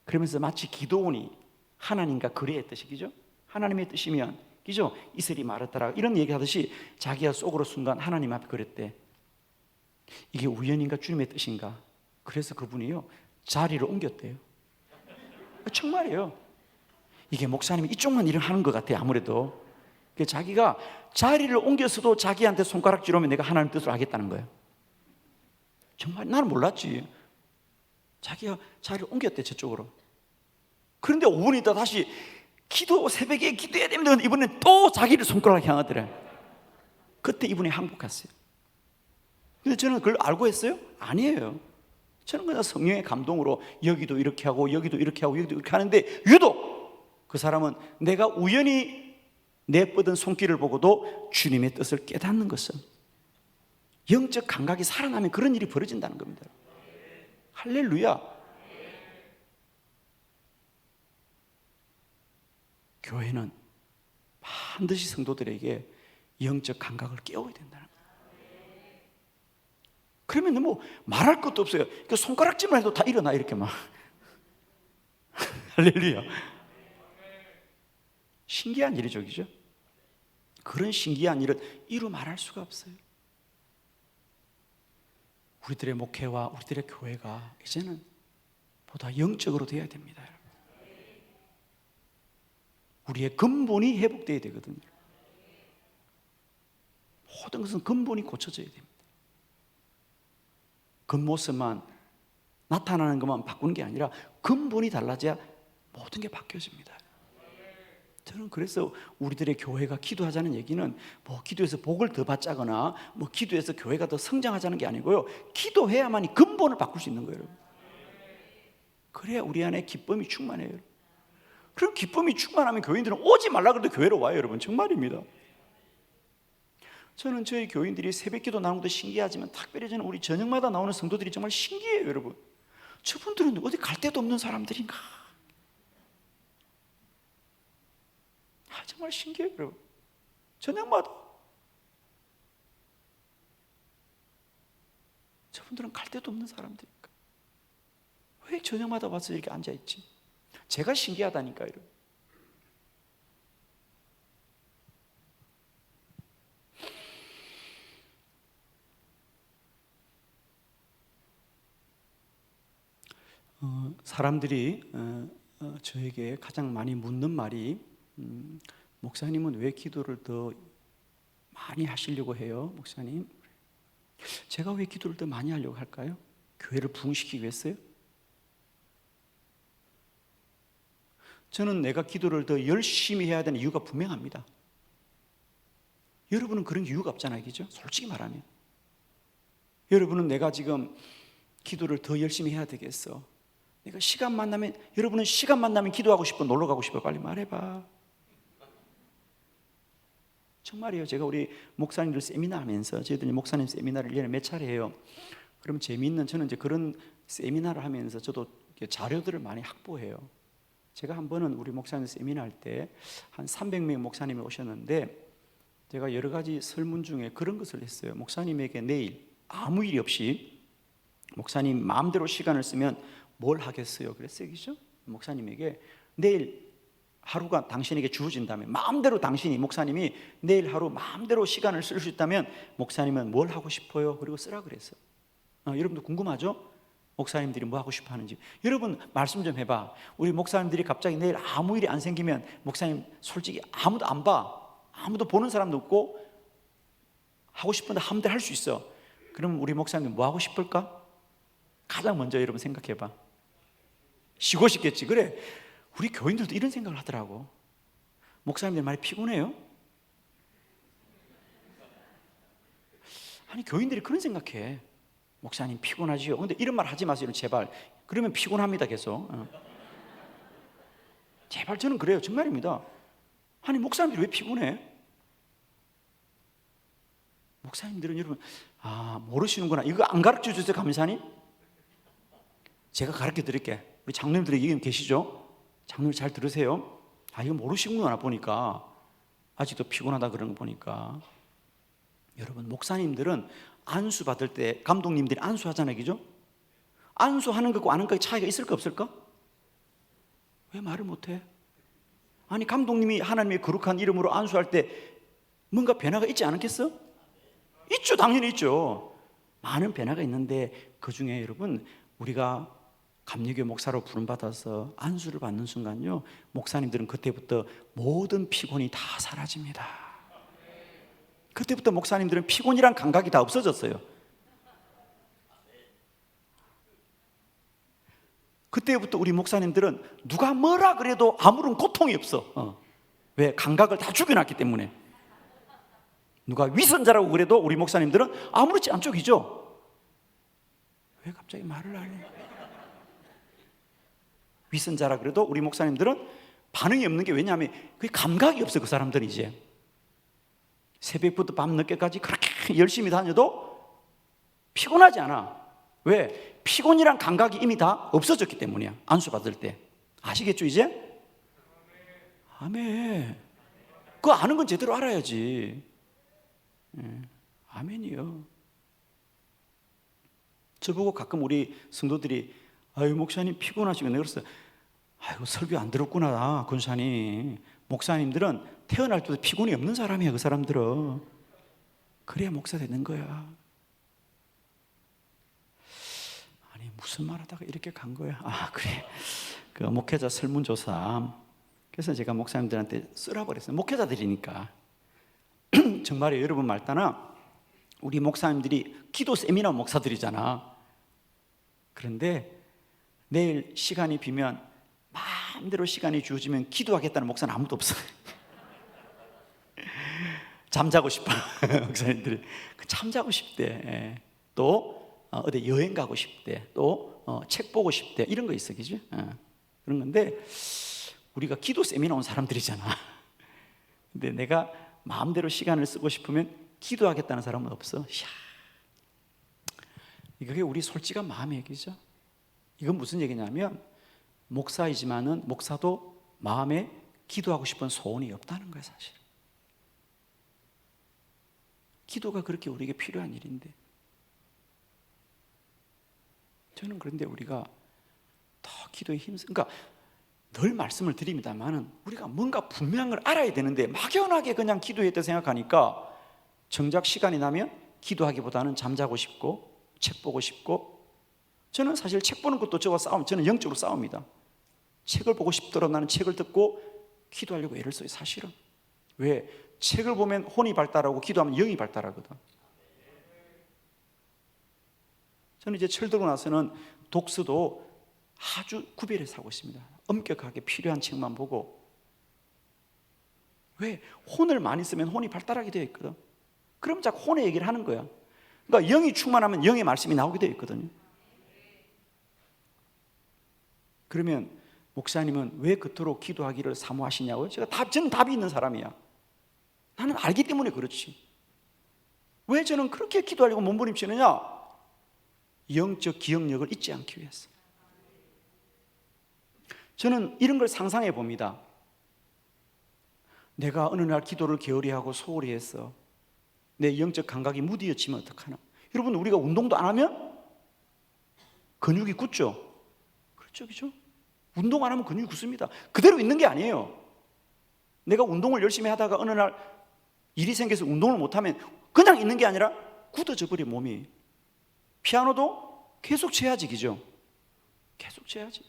그러면서 마치 기도원이 하나님과 거래했듯이, 그죠? 하나님의 뜻이면, 그죠? 이슬이 마르더라 이런 얘기하듯이 자기가 속으로 순간 하나님 앞에 그랬대. 이게 우연인가 주님의 뜻인가? 그래서 그분이요 자리를 옮겼대요. 정말이에요. 이게 목사님이 이쪽만 일을 하는 것 같아요. 아무래도 자기가 자리를 옮겼어도 자기한테 손가락질 오면 내가 하나님 뜻을 하겠다는 거예요. 정말 나는 몰랐지. 자기가 자리를 옮겼대 저쪽으로. 그런데 5분 있다 다시 새벽에 기도해야 됩니다. 이번엔 또 자기를 손가락 향하더래. 그때 이분이 항복했어요. 근데 저는 그걸 알고 했어요? 아니에요. 저는 그냥 성령의 감동으로 여기도 이렇게 하고 여기도 이렇게 하고 여기도 이렇게 하는데, 유독 그 사람은 내가 우연히 내뻗은 손길을 보고도 주님의 뜻을 깨닫는 것은, 영적 감각이 살아나면 그런 일이 벌어진다는 겁니다. 할렐루야. 교회는 반드시 성도들에게 영적 감각을 깨워야 된다는 거예요. 그러면 뭐 말할 것도 없어요. 그 손가락질만 해도 다 일어나 이렇게 막. 할렐루야. 신기한 일이죠, 그죠? 그런 신기한 일은 이루 말할 수가 없어요. 우리들의 목회와 우리들의 교회가 이제는 보다 영적으로 되어야 됩니다. 우리의 근본이 회복되어야 되거든요. 모든 것은 근본이 고쳐져야 됩니다. 겉모습만 나타나는 것만 바꾸는 게 아니라 근본이 달라져야 모든 게 바뀌어집니다. 저는 그래서 우리들의 교회가 기도하자는 얘기는 뭐 기도해서 복을 더 받자거나 뭐 기도해서 교회가 더 성장하자는 게 아니고요, 기도해야만이 근본을 바꿀 수 있는 거예요. 그래야 우리 안에 기쁨이 충만해요. 그럼 기쁨이 충만하면 교인들은 오지 말라 그래도 교회로 와요, 여러분. 정말입니다. 저는 저희 교인들이 새벽기도 나오는 것도 신기하지만 특별히 저는 우리 저녁마다 나오는 성도들이 정말 신기해요, 여러분. 저분들은 어디 갈 데도 없는 사람들인가? 정말 신기해요, 여러분. 저녁마다 저분들은 갈 데도 없는 사람들인가? 왜 저녁마다 와서 이렇게 앉아있지? 제가 신기하다니까요, 여러분. 사람들이 저에게 가장 많이 묻는 말이 목사님은 왜 기도를 더 많이 하시려고 해요? 목사님, 제가 왜 기도를 더 많이 하려고 할까요? 교회를 부흥시키기 위해서요? 저는 내가 기도를 더 열심히 해야 되는 이유가 분명합니다. 여러분은 그런 이유가 없잖아요, 그죠? 솔직히 말하면 여러분은 내가 지금 기도를 더 열심히 해야 되겠어, 내가 시간 만나면, 여러분은 시간 만나면 기도하고 싶어, 놀러 가고 싶어? 빨리 말해봐. 정말이에요. 제가 우리 목사님들 세미나 하면서, 저희들이 목사님 세미나를 1년에 몇 차례 해요. 그럼 재미있는, 저는 이제 그런 세미나를 하면서 저도 자료들을 많이 확보해요. 제가 한 번은 우리 목사님 세미나 할 때 한 300명의 목사님이 오셨는데, 제가 여러 가지 설문 중에 그런 것을 했어요. 목사님에게 내일 아무 일이 없이 목사님 마음대로 시간을 쓰면 뭘 하겠어요? 그랬어요, 그죠? 목사님에게 내일 하루가 당신에게 주어진다면, 마음대로 당신이, 목사님이 내일 하루 마음대로 시간을 쓸 수 있다면 목사님은 뭘 하고 싶어요? 그리고 쓰라 그랬어요. 여러분도 궁금하죠? 목사님들이 뭐 하고 싶어 하는지. 여러분 말씀 좀 해봐. 우리 목사님들이 갑자기 내일 아무 일이 안 생기면, 목사님 솔직히 아무도 안 봐, 아무도 보는 사람도 없고, 하고 싶은데 아무 데나 할 수 있어. 그럼 우리 목사님 뭐 하고 싶을까? 가장 먼저 여러분 생각해봐. 쉬고 싶겠지. 그래, 우리 교인들도 이런 생각을 하더라고. 목사님들 많이 피곤해요? 아니, 교인들이 그런 생각해. 목사님 피곤하지요? 근데 이런 말 하지 마세요, 제발. 그러면 피곤합니다, 계속. 제발, 저는 그래요. 정말입니다. 아니, 목사님들이 왜 피곤해? 목사님들은 여러분, 모르시는구나. 이거 안 가르쳐 주세요, 감사님? 제가 가르쳐 드릴게. 우리 장로님들이 여기 계시죠? 장로님 잘 들으세요. 이거 모르시구나 보니까. 아직도 피곤하다 그런 거 보니까. 여러분, 목사님들은 안수 받을 때 감독님들이 안수하잖아요, 그죠? 안수하는 것과 안 하는 것의 차이가 있을까 없을까? 왜 말을 못해? 아니, 감독님이 하나님의 거룩한 이름으로 안수할 때 뭔가 변화가 있지 않겠어? 있죠, 당연히 있죠. 많은 변화가 있는데 그 중에 여러분, 우리가 감리교 목사로 부름받아서 안수를 받는 순간요, 목사님들은 그때부터 모든 피곤이 다 사라집니다. 그때부터 목사님들은 피곤이란 감각이 다 없어졌어요. 그때부터 우리 목사님들은 누가 뭐라 그래도 아무런 고통이 없어. 왜? 감각을 다 죽여놨기 때문에. 누가 위선자라고 그래도 우리 목사님들은 아무렇지 않죠, 그죠? 왜 갑자기 말을 안 해? 위선자라 그래도 우리 목사님들은 반응이 없는 게 왜냐하면 그게 감각이 없어. 그 사람들이 이제 새벽부터 밤 늦게까지 그렇게 열심히 다녀도 피곤하지 않아. 왜? 피곤이란 감각이 이미 다 없어졌기 때문이야. 안수 받을 때. 아시겠죠 이제? 아멘. 그거 아는 건 제대로 알아야지. 아멘이요. 저보고 가끔 우리 성도들이 아유 목사님 피곤하시면 내가 그랬어요. 아이고 설교 안 들었구나 권사님. 목사님들은 태어날 때도 피곤이 없는 사람이야. 그 사람들은. 그래야 목사 되는 거야. 아니 무슨 말 하다가 이렇게 간 거야. 그래, 그 목회자 설문조사. 그래서 제가 목사님들한테 쓸어버렸어요. 목회자들이니까. 정말에 여러분 말따나 우리 목사님들이 기도 세미나 목사들이잖아. 그런데 내일 시간이 비면 마음대로 시간이 주어지면 기도하겠다는 목사는 아무도 없어요. 잠자고 싶어. 목사님들이 잠자고 싶대. 또 어디 여행 가고 싶대. 또 책 보고 싶대. 이런 거 있어, 그죠? 그런 건데 우리가 기도 세미나 온 사람들이잖아. 근데 내가 마음대로 시간을 쓰고 싶으면 기도하겠다는 사람은 없어. 이게 우리 솔직한 마음의 얘기죠. 이건 무슨 얘기냐면 목사이지만은 목사도 마음에 기도하고 싶은 소원이 없다는 거예요, 사실. 기도가 그렇게 우리에게 필요한 일인데. 저는 그런데 우리가 더 기도에 그러니까 늘 말씀을 드립니다만은 우리가 뭔가 분명한 걸 알아야 되는데 막연하게 그냥 기도했다 생각하니까 정작 시간이 나면 기도하기보다는 잠자고 싶고 책 보고 싶고. 저는 사실 책 보는 것도 저와 저는 영적으로 싸웁니다. 책을 보고 싶더라도 나는 책을 듣고 기도하려고 애를 써요, 사실은. 왜? 책을 보면 혼이 발달하고 기도하면 영이 발달하거든. 저는 이제 철들고 나서는 독서도 아주 구별해서 하고 있습니다. 엄격하게 필요한 책만 보고. 왜? 혼을 많이 쓰면 혼이 발달하게 되어 있거든. 그럼 자꾸 혼의 얘기를 하는 거야. 그러니까 영이 충만하면 영의 말씀이 나오게 되어 있거든요. 그러면 목사님은 왜 그토록 기도하기를 사모하시냐고요? 저는 답이 있는 사람이야. 나는 알기 때문에 그렇지. 왜 저는 그렇게 기도하려고 몸부림치느냐? 영적 기억력을 잊지 않기 위해서. 저는 이런 걸 상상해 봅니다. 내가 어느 날 기도를 게으리하고 소홀히 해서 내 영적 감각이 무디어지면 어떡하나? 여러분, 우리가 운동도 안 하면 근육이 굳죠? 그렇죠, 그렇죠? 운동 안 하면 근육이 굳습니다. 그대로 있는 게 아니에요. 내가 운동을 열심히 하다가 어느 날 일이 생겨서 운동을 못하면 그냥 있는 게 아니라 굳어져 버려, 몸이. 피아노도 계속 쳐야지, 그죠? 계속 쳐야지.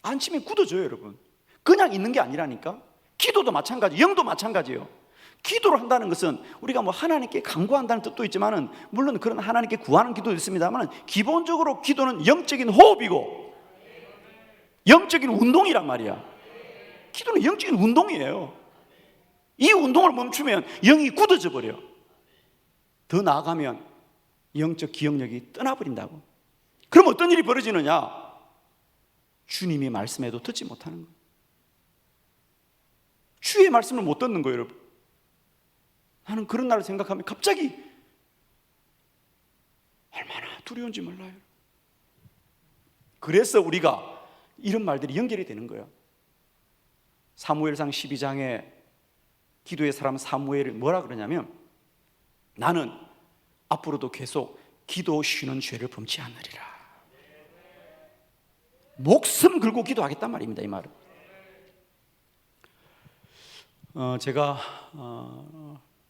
안 치면 굳어져요, 여러분. 그냥 있는 게 아니라니까. 기도도 마찬가지, 영도 마찬가지예요. 기도를 한다는 것은 우리가 뭐 하나님께 간구한다는 뜻도 있지만은, 물론 그런 하나님께 구하는 기도도 있습니다만은, 기본적으로 기도는 영적인 호흡이고 영적인 운동이란 말이야. 기도는 영적인 운동이에요. 이 운동을 멈추면 영이 굳어져 버려. 더 나아가면 영적 기억력이 떠나버린다고. 그럼 어떤 일이 벌어지느냐? 주님이 말씀해도 듣지 못하는 거예요. 주의 말씀을 못 듣는 거예요, 여러분. 나는 그런 날을 생각하면 갑자기 얼마나 두려운지 몰라요. 그래서 우리가 이런 말들이 연결이 되는 거예요. 사무엘상 12장에 기도의 사람 사무엘이 뭐라 그러냐면, 나는 앞으로도 계속 기도 쉬는 죄를 범치 않으리라. 목숨 걸고 기도하겠단 말입니다, 이 말은. 제가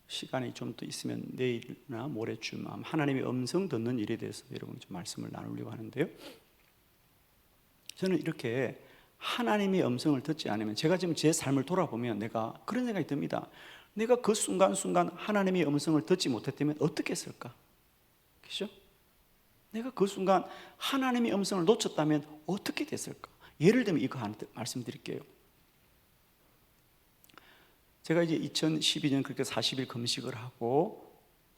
시간이 좀 더 있으면 내일이나 모레쯤 하나님의 음성 듣는 일에 대해서 여러분 좀 말씀을 나누려고 하는데요. 저는 이렇게 하나님의 음성을 듣지 않으면, 제가 지금 제 삶을 돌아보면 내가 그런 생각이 듭니다. 내가 그 순간순간 하나님의 음성을 듣지 못했다면 어떻게 했을까? 그렇죠? 내가 그 순간 하나님의 음성을 놓쳤다면 어떻게 됐을까? 예를 들면 이거 하나 말씀드릴게요. 제가 이제 2012년 그렇게 40일 금식을 하고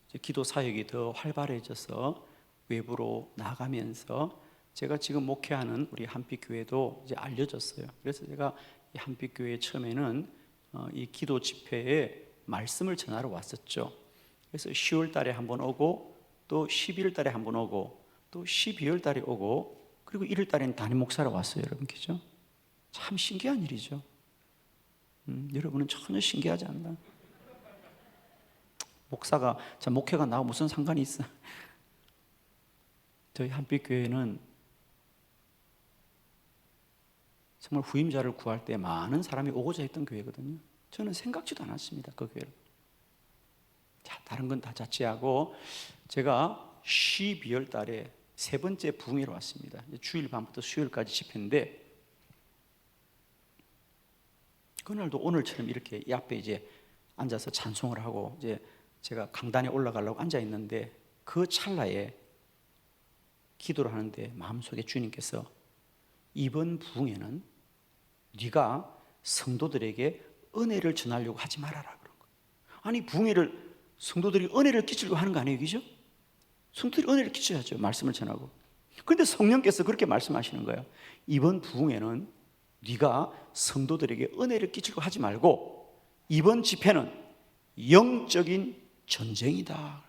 이제 기도 사역이 더 활발해져서 외부로 나가면서 제가 지금 목회하는 우리 한빛교회도 이제 알려졌어요. 그래서 제가 이 한빛교회 처음에는 이 기도 집회에 말씀을 전하러 왔었죠. 그래서 10월 달에 한 번 오고, 또 11월 달에 한 번 오고, 또 12월 달에 오고, 그리고 1월 달에는 담임 목사로 왔어요. 여러분, 그죠? 참 신기한 일이죠. 여러분은 전혀 신기하지 않나? 목사가, 자, 목회가 나하고 무슨 상관이 있어? 저희 한빛교회는 정말 후임자를 구할 때 많은 사람이 오고자 했던 교회거든요. 저는 생각지도 않았습니다, 그 교회를. 자, 다른 건 다 자체하고, 제가 12월 달에 세 번째 부흥회로 왔습니다. 주일 밤부터 수요일까지 집회인데, 그날도 오늘처럼 이렇게 이 앞에 이제 앉아서 찬송을 하고, 이제 제가 강단에 올라가려고 앉아 있는데, 그 찰나에 기도를 하는데 마음속에 주님께서 이번 부흥회는 네가 성도들에게 은혜를 전하려고 하지 말아라 그런 거예요. 아니, 부흥회를 성도들이 은혜를 끼치려고 하는 거 아니에요, 그죠? 성도들이 은혜를 끼쳐야죠, 말씀을 전하고. 그런데 성령께서 그렇게 말씀하시는 거예요. 이번 부흥회는 네가 성도들에게 은혜를 끼치려고 하지 말고, 이번 집회는 영적인 전쟁이다.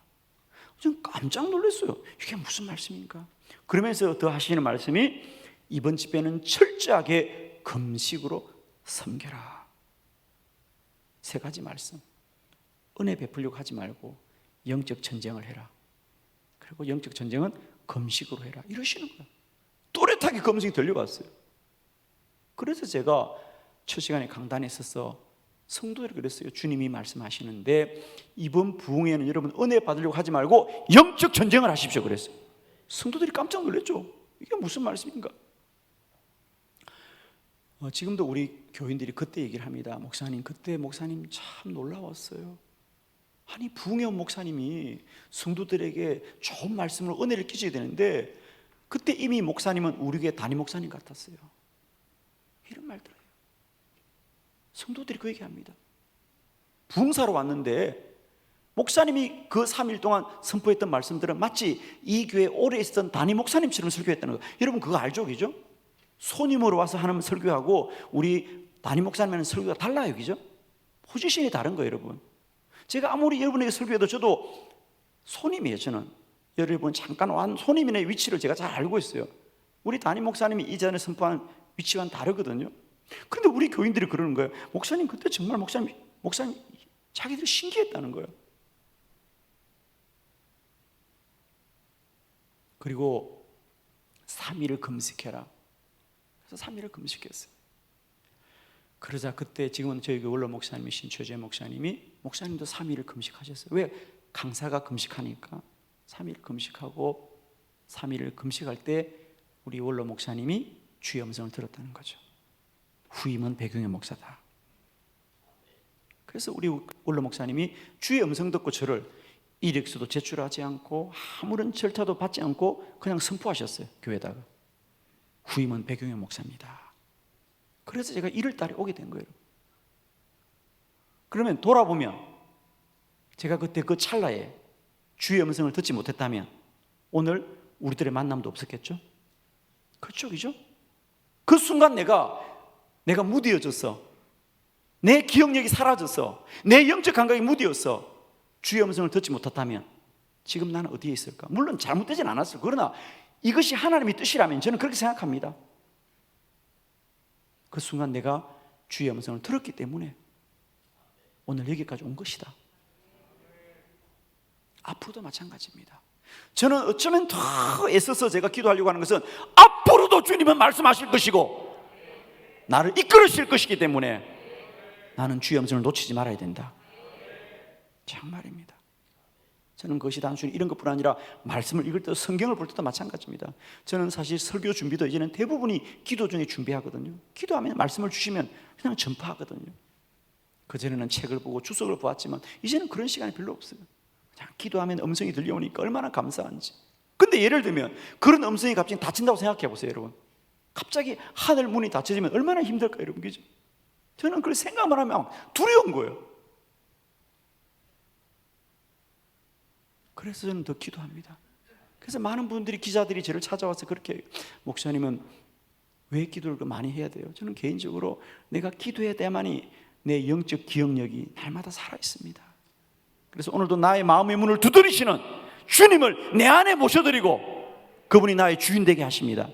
좀 깜짝 놀랐어요. 이게 무슨 말씀입니까? 그러면서 더 하시는 말씀이, 이번 집회는 철저하게 금식으로 섬겨라. 세 가지 말씀. 은혜 베풀려고 하지 말고 영적 전쟁을 해라. 그리고 영적 전쟁은 금식으로 해라. 이러시는 거예요. 또렷하게 금식이 들려왔어요. 그래서 제가 첫 시간에 강단에 있어서 성도들이 그랬어요. 주님이 말씀하시는데 이번 부흥회는 여러분 은혜 받으려고 하지 말고 영적 전쟁을 하십시오 그랬어요. 성도들이 깜짝 놀랐죠. 이게 무슨 말씀인가? 지금도 우리 교인들이 그때 얘기를 합니다. 목사님, 그때 목사님 참 놀라웠어요. 아니, 부흥회 온 목사님이 성도들에게 좋은 말씀으로 은혜를 끼쳐야 되는데, 그때 이미 목사님은 우리 교회 담임 목사님 같았어요. 이런 말 들어요. 성도들이 그 얘기합니다. 부흥사로 왔는데 목사님이 그 3일 동안 선포했던 말씀들은 마치 이 교회에 오래 있었던 담임 목사님처럼 설교했다는 거예요. 여러분 그거 알죠? 그죠? 손님으로 와서 하는 설교하고 우리 담임 목사님 하는 설교가 달라요. 그죠? 포지션이 다른 거예요, 여러분. 제가 아무리 여러분에게 설교해도 저도 손님이에요. 저는 여러분 잠깐 온 손님의 위치를 제가 잘 알고 있어요. 우리 담임 목사님이 이전에 선포한 위치와는 다르거든요. 그런데 우리 교인들이 그러는 거예요. 목사님 그때 정말 목사님 자기들이 신기했다는 거예요. 그리고 3일을 금식해라. 그래서 3일을 금식했어요. 그러자 그때 지금은 저희 교회 원로 목사님이신 최재 목사님도 3일을 금식하셨어요. 왜? 강사가 금식하니까 3일 금식하고 3일을 금식할 때 우리 원로 목사님이 주의 음성을 들었다는 거죠. 후임은 배경의 목사다. 그래서 우리 원로 목사님이 주의 음성 듣고 저를 이력서도 제출하지 않고 아무런 절차도 받지 않고 그냥 선포하셨어요. 교회에다가 후임은 배경의 목사입니다. 그래서 제가 1월 달에 오게 된 거예요. 그러면 돌아보면 제가 그때 그 찰나에 주의 음성을 듣지 못했다면 오늘 우리들의 만남도 없었겠죠? 그렇죠, 그죠? 그 순간 내가 무디어졌어. 내 기억력이 사라졌어. 내 영적 감각이 무디었어. 주의 음성을 듣지 못했다면 지금 나는 어디에 있을까? 물론 잘못되진 않았어요. 그러나 이것이 하나님의 뜻이라면 저는 그렇게 생각합니다. 그 순간 내가 주의 음성을 들었기 때문에 오늘 여기까지 온 것이다. 앞으로도 마찬가지입니다. 저는 어쩌면 더 애써서 제가 기도하려고 하는 것은 앞으로도 주님은 말씀하실 것이고 나를 이끌으실 것이기 때문에 나는 주의 음성을 놓치지 말아야 된다. 정말입니다. 저는 그것이 단순히 이런 것뿐 아니라 말씀을 읽을 때도 성경을 볼 때도 마찬가지입니다. 저는 사실 설교 준비도 이제는 대부분이 기도 중에 준비하거든요. 기도하면 말씀을 주시면 그냥 전파하거든요. 그전에는 책을 보고 주석을 보았지만 이제는 그런 시간이 별로 없어요. 그냥 기도하면 음성이 들려오니까 얼마나 감사한지. 근데 예를 들면 그런 음성이 갑자기 닫힌다고 생각해 보세요, 여러분. 갑자기 하늘 문이 닫혀지면 얼마나 힘들까요, 여러분? 그죠? 저는 그걸 생각만 하면 두려운 거예요. 그래서 저는 더 기도합니다. 그래서 많은 분들이, 기자들이 저를 찾아와서 그렇게, 목사님은 왜 기도를 많이 해야 돼요? 저는 개인적으로 내가 기도해야 돼야만이 내 영적 기억력이 날마다 살아있습니다. 그래서 오늘도 나의 마음의 문을 두드리시는 주님을 내 안에 모셔드리고 그분이 나의 주인 되게 하십니다.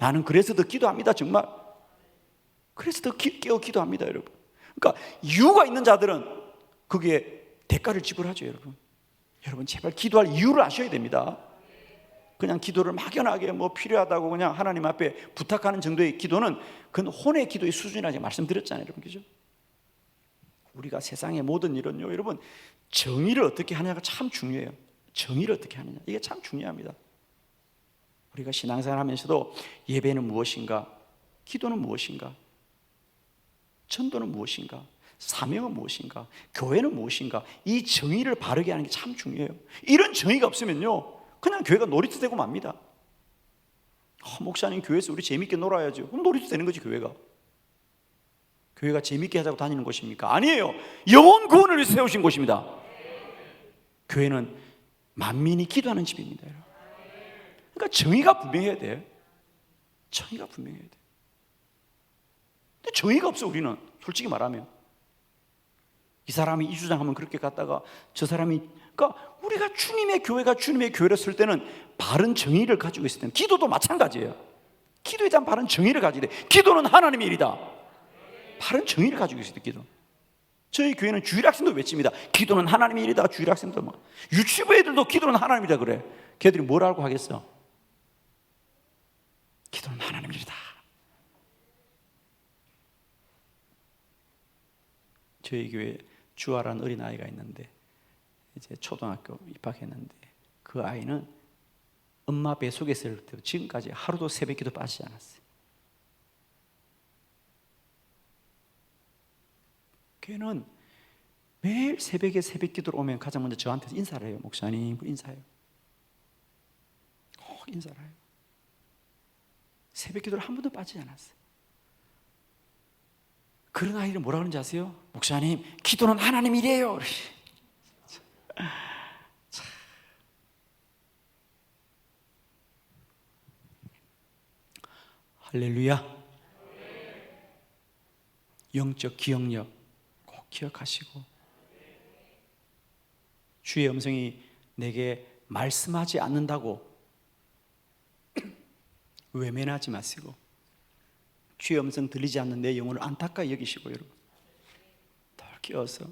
나는 그래서 더 기도합니다. 정말 그래서 더 깨어 기도합니다, 여러분. 그러니까 이유가 있는 자들은 거기에 대가를 지불하죠, 여러분. 여러분 제발 기도할 이유를 아셔야 됩니다. 그냥 기도를 막연하게 뭐 필요하다고 그냥 하나님 앞에 부탁하는 정도의 기도는 그건 혼의 기도의 수준이라고 제가 말씀드렸잖아요, 여러분. 그죠? 우리가 세상의 모든 일은요, 여러분, 정의를 어떻게 하느냐가 참 중요해요. 정의를 어떻게 하느냐, 이게 참 중요합니다. 우리가 신앙생활 하면서도 예배는 무엇인가, 기도는 무엇인가, 전도는 무엇인가, 사명은 무엇인가, 교회는 무엇인가, 이 정의를 바르게 하는 게 참 중요해요. 이런 정의가 없으면요 그냥 교회가 놀이터 되고 맙니다. 목사님 교회에서 우리 재밌게 놀아야죠. 그럼 놀이터 되는 거지. 교회가 재밌게 하자고 다니는 곳입니까? 아니에요. 영혼 구원을 위해서 세우신 곳입니다. 교회는 만민이 기도하는 집입니다, 여러분. 그러니까 정의가 분명해야 돼요. 정의가 분명해야 돼요. 근데 정의가 없어. 우리는 솔직히 말하면 이 사람이 이 주장하면 그렇게 갔다가 저 사람이, 그러니까 우리가 주님의 교회가 주님의 교회를 쓸 때는 바른 정의를 가지고 있을 때는, 기도도 마찬가지예요. 기도에 대한 바른 정의를 가지게 돼. 기도는 하나님의 일이다. 바른 정의를 가지고 있어야 돼. 기도. 저희 교회는 주일학생도 외칩니다. 기도는 하나님의 일이다. 주일학생도 뭐 유치부 애들도 기도는 하나님이다 그래. 걔들이 뭐라고 하겠어? 기도는 하나님의 일이다. 저희 교회 주아라는 어린아이가 있는데 이제 초등학교 입학했는데 그 아이는 엄마 뱃속에 있을 때 지금까지 하루도 새벽기도 빠지지 않았어요. 걔는 매일 새벽에 새벽기도로 오면 가장 먼저 저한테 인사를 해요. 목사님 인사해요. 인사를 해요. 새벽기도를 한 번도 빠지지 않았어요. 그런 아이를 뭐라 그러는지 아세요? 목사님 기도는 하나님 일이에요. 할렐루야. 영적 기억력 꼭 기억하시고, 주의 음성이 내게 말씀하지 않는다고 외면하지 마시고, 주의 음성 들리지 않는 내 영혼을 안타까이 여기시고, 여러분 더 깨어서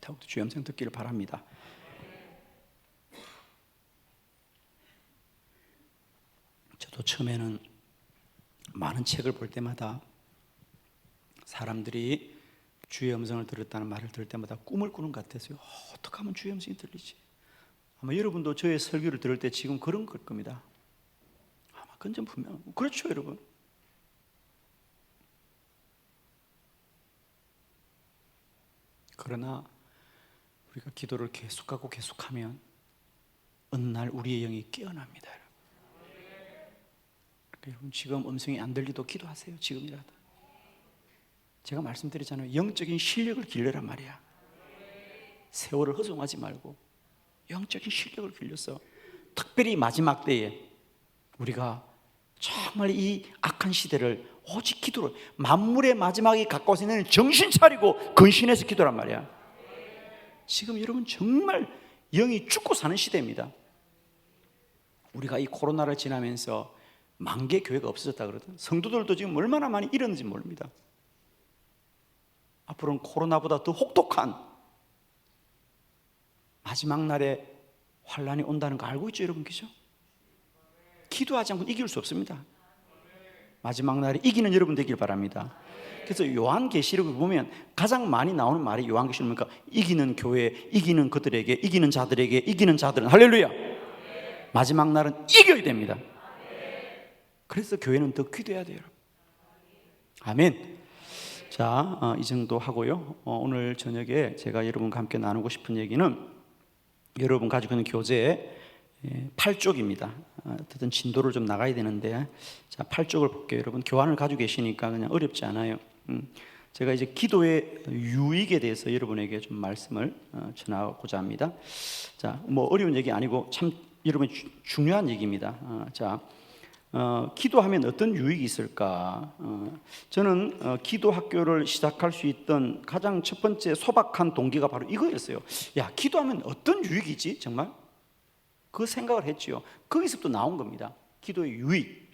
더욱더 주의 음성 듣기를 바랍니다. 저도 처음에는 많은 책을 볼 때마다 사람들이 주의 음성을 들었다는 말을 들을 때마다 꿈을 꾸는 것 같았어요. 어떻게 하면 주의 음성이 들리지? 아마 여러분도 저의 설교를 들을 때 지금 그런 걸 겁니다. 아마 그건 좀 분명. 그렇죠, 여러분. 그러나 우리가 기도를 계속하고 계속하면 어느 날 우리의 영이 깨어납니다, 여러분. 그러니까 여러분 지금 음성이 안 들리도 기도하세요. 지금이라도. 제가 말씀드렸잖아요. 영적인 실력을 길러란 말이야. 세월을 허송하지 말고 영적인 실력을 길러서 특별히 마지막 때에 우리가 정말 이 악한 시대를 오직 기도로, 만물의 마지막이 가까워서 있는 정신 차리고 근신해서 기도란 말이야. 지금 여러분 정말 영이 죽고 사는 시대입니다. 우리가 이 코로나를 지나면서 만개 교회가 없어졌다 그러거든. 성도들도 지금 얼마나 많이 잃었는지 모릅니다. 앞으로는 코로나보다 더 혹독한 마지막 날에 환란이 온다는 거 알고 있죠, 여러분? 그죠? 기도하지 않고는 이길 수 없습니다. 마지막 날에 이기는 여러분 되길 바랍니다. 그래서 요한계시록을 보면 가장 많이 나오는 말이 요한계시록이니까 이기는 교회, 이기는 그들에게, 이기는 자들에게, 이기는 자들은, 할렐루야. 마지막 날은 이겨야 됩니다. 그래서 교회는 더 기도해야 돼요. 아멘. 자, 이 정도 하고요. 오늘 저녁에 제가 여러분과 함께 나누고 싶은 얘기는 여러분 가지고 있는 교재의 8쪽입니다. 어쨌든 진도를 좀 나가야 되는데, 자, 8쪽을 볼게요. 여러분 교환을 가지고 계시니까 그냥 어렵지 않아요. 제가 이제 기도의 유익에 대해서 여러분에게 좀 말씀을 전하고자 합니다. 자, 뭐 어려운 얘기 아니고 참 여러분 중요한 얘기입니다. 자, 기도하면 어떤 유익이 있을까? 저는 기도 학교를 시작할 수 있던 가장 첫 번째 소박한 동기가 바로 이거였어요. 야, 기도하면 어떤 유익이지? 정말 그 생각을 했지요. 거기서부터 나온 겁니다. 기도의 유익.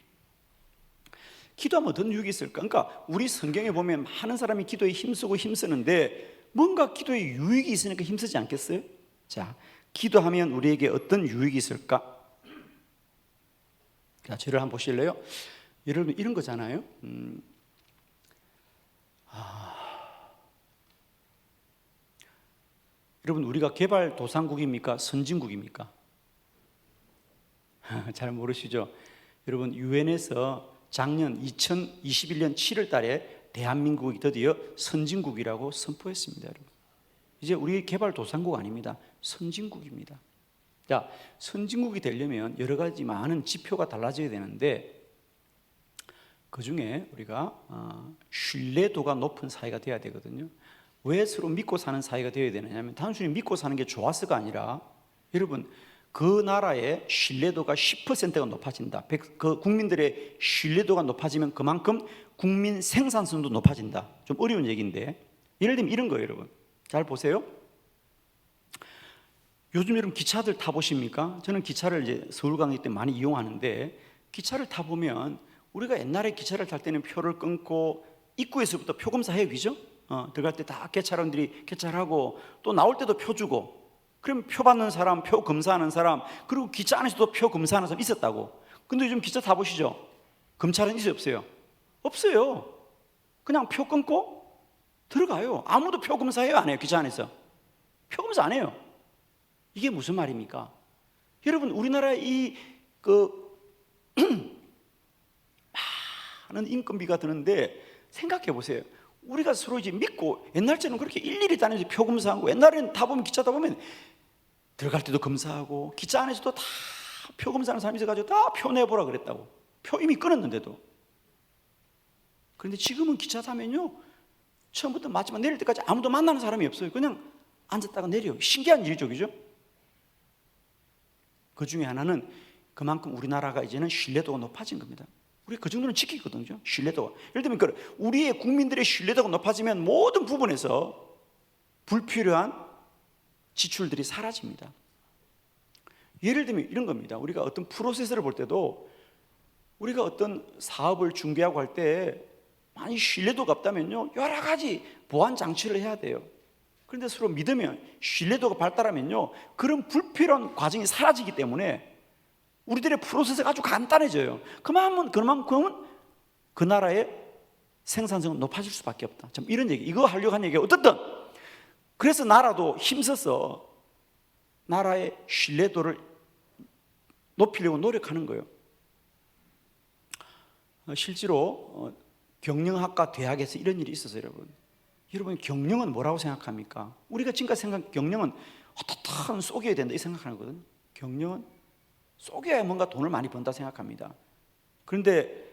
기도하면 어떤 유익이 있을까? 그러니까 우리 성경에 보면 많은 사람이 기도에 힘쓰고 힘쓰는데 뭔가 기도에 유익이 있으니까 힘쓰지 않겠어요? 자, 기도하면 우리에게 어떤 유익이 있을까? 자, 저를 한번 보실래요? 여러분 이런 거잖아요. 여러분 우리가 개발도상국입니까? 선진국입니까? 잘 모르시죠? 여러분 유엔에서 작년 2021년 7월 달에 대한민국이 드디어 선진국이라고 선포했습니다. 여러분. 이제 우리 개발도상국 아닙니다. 선진국입니다. 자, 선진국이 되려면 여러 가지 많은 지표가 달라져야 되는데 그 중에 우리가 신뢰도가 높은 사회가 돼야 되거든요. 왜 서로 믿고 사는 사회가 되어야 되느냐면 단순히 믿고 사는 게 좋아서가 아니라 여러분 그 나라의 신뢰도가 10%가 높아진다. 그 국민들의 신뢰도가 높아지면 그만큼 국민 생산성도 높아진다. 좀 어려운 얘기인데 예를 들면 이런 거예요, 여러분. 잘 보세요. 요즘 여러분 기차들 타보십니까? 저는 기차를 이제 서울 강의 때 많이 이용하는데 기차를 타보면 우리가 옛날에 기차를 탈 때는 표를 끊고 입구에서부터 표 검사해요, 그죠? 들어갈 때 다 개차원들이 개찰하고 또 나올 때도 표 주고 그럼 표 받는 사람, 표 검사하는 사람 그리고 기차 안에서도 표 검사하는 사람 있었다고. 근데 요즘 기차 타보시죠? 검찰은 있어요, 없어요? 없어요. 그냥 표 끊고 들어가요. 아무도 표 검사해요, 안 해요? 기차 안에서 표 검사 안 해요. 이게 무슨 말입니까? 여러분 우리나라 많은 인건비가 드는데 생각해 보세요. 우리가 서로 이제 믿고 옛날처럼 그렇게 일일이 다니면서 표 검사하고 옛날에는 타보면 기차 타보면 들어갈 때도 검사하고 기차 안에서도 다 표 검사하는 사람이 있어가지고 다 표 내보라 그랬다고. 표 이미 끊었는데도. 그런데 지금은 기차 타면요 처음부터 마지막 내릴 때까지 아무도 만나는 사람이 없어요. 그냥 앉았다가 내려요. 신기한 일이죠, 그죠? 그 중에 하나는 그만큼 우리나라가 이제는 신뢰도가 높아진 겁니다. 우리 그 정도는 지키거든요. 신뢰도가. 예를 들면 우리의 국민들의 신뢰도가 높아지면 모든 부분에서 불필요한 지출들이 사라집니다. 예를 들면 이런 겁니다. 우리가 어떤 프로세스를 볼 때도 우리가 어떤 사업을 중개하고 할 때 많이 신뢰도가 없다면요 여러 가지 보안 장치를 해야 돼요. 그런데 서로 믿으면 신뢰도가 발달하면요 그런 불필요한 과정이 사라지기 때문에 우리들의 프로세스가 아주 간단해져요. 그만큼은 그 나라의 생산성은 높아질 수밖에 없다. 참 이런 얘기, 이거 하려고 한 얘기가 어떻든 그래서 나라도 힘써서 나라의 신뢰도를 높이려고 노력하는 거예요. 실제로 경영학과 대학에서 이런 일이 있었어요, 여러분. 여러분 경영은 뭐라고 생각합니까? 우리가 지금까지 생각한 경영은 어떻든 속여야 된다 이 생각하는 거거든요. 경영은 속여야 뭔가 돈을 많이 번다 생각합니다. 그런데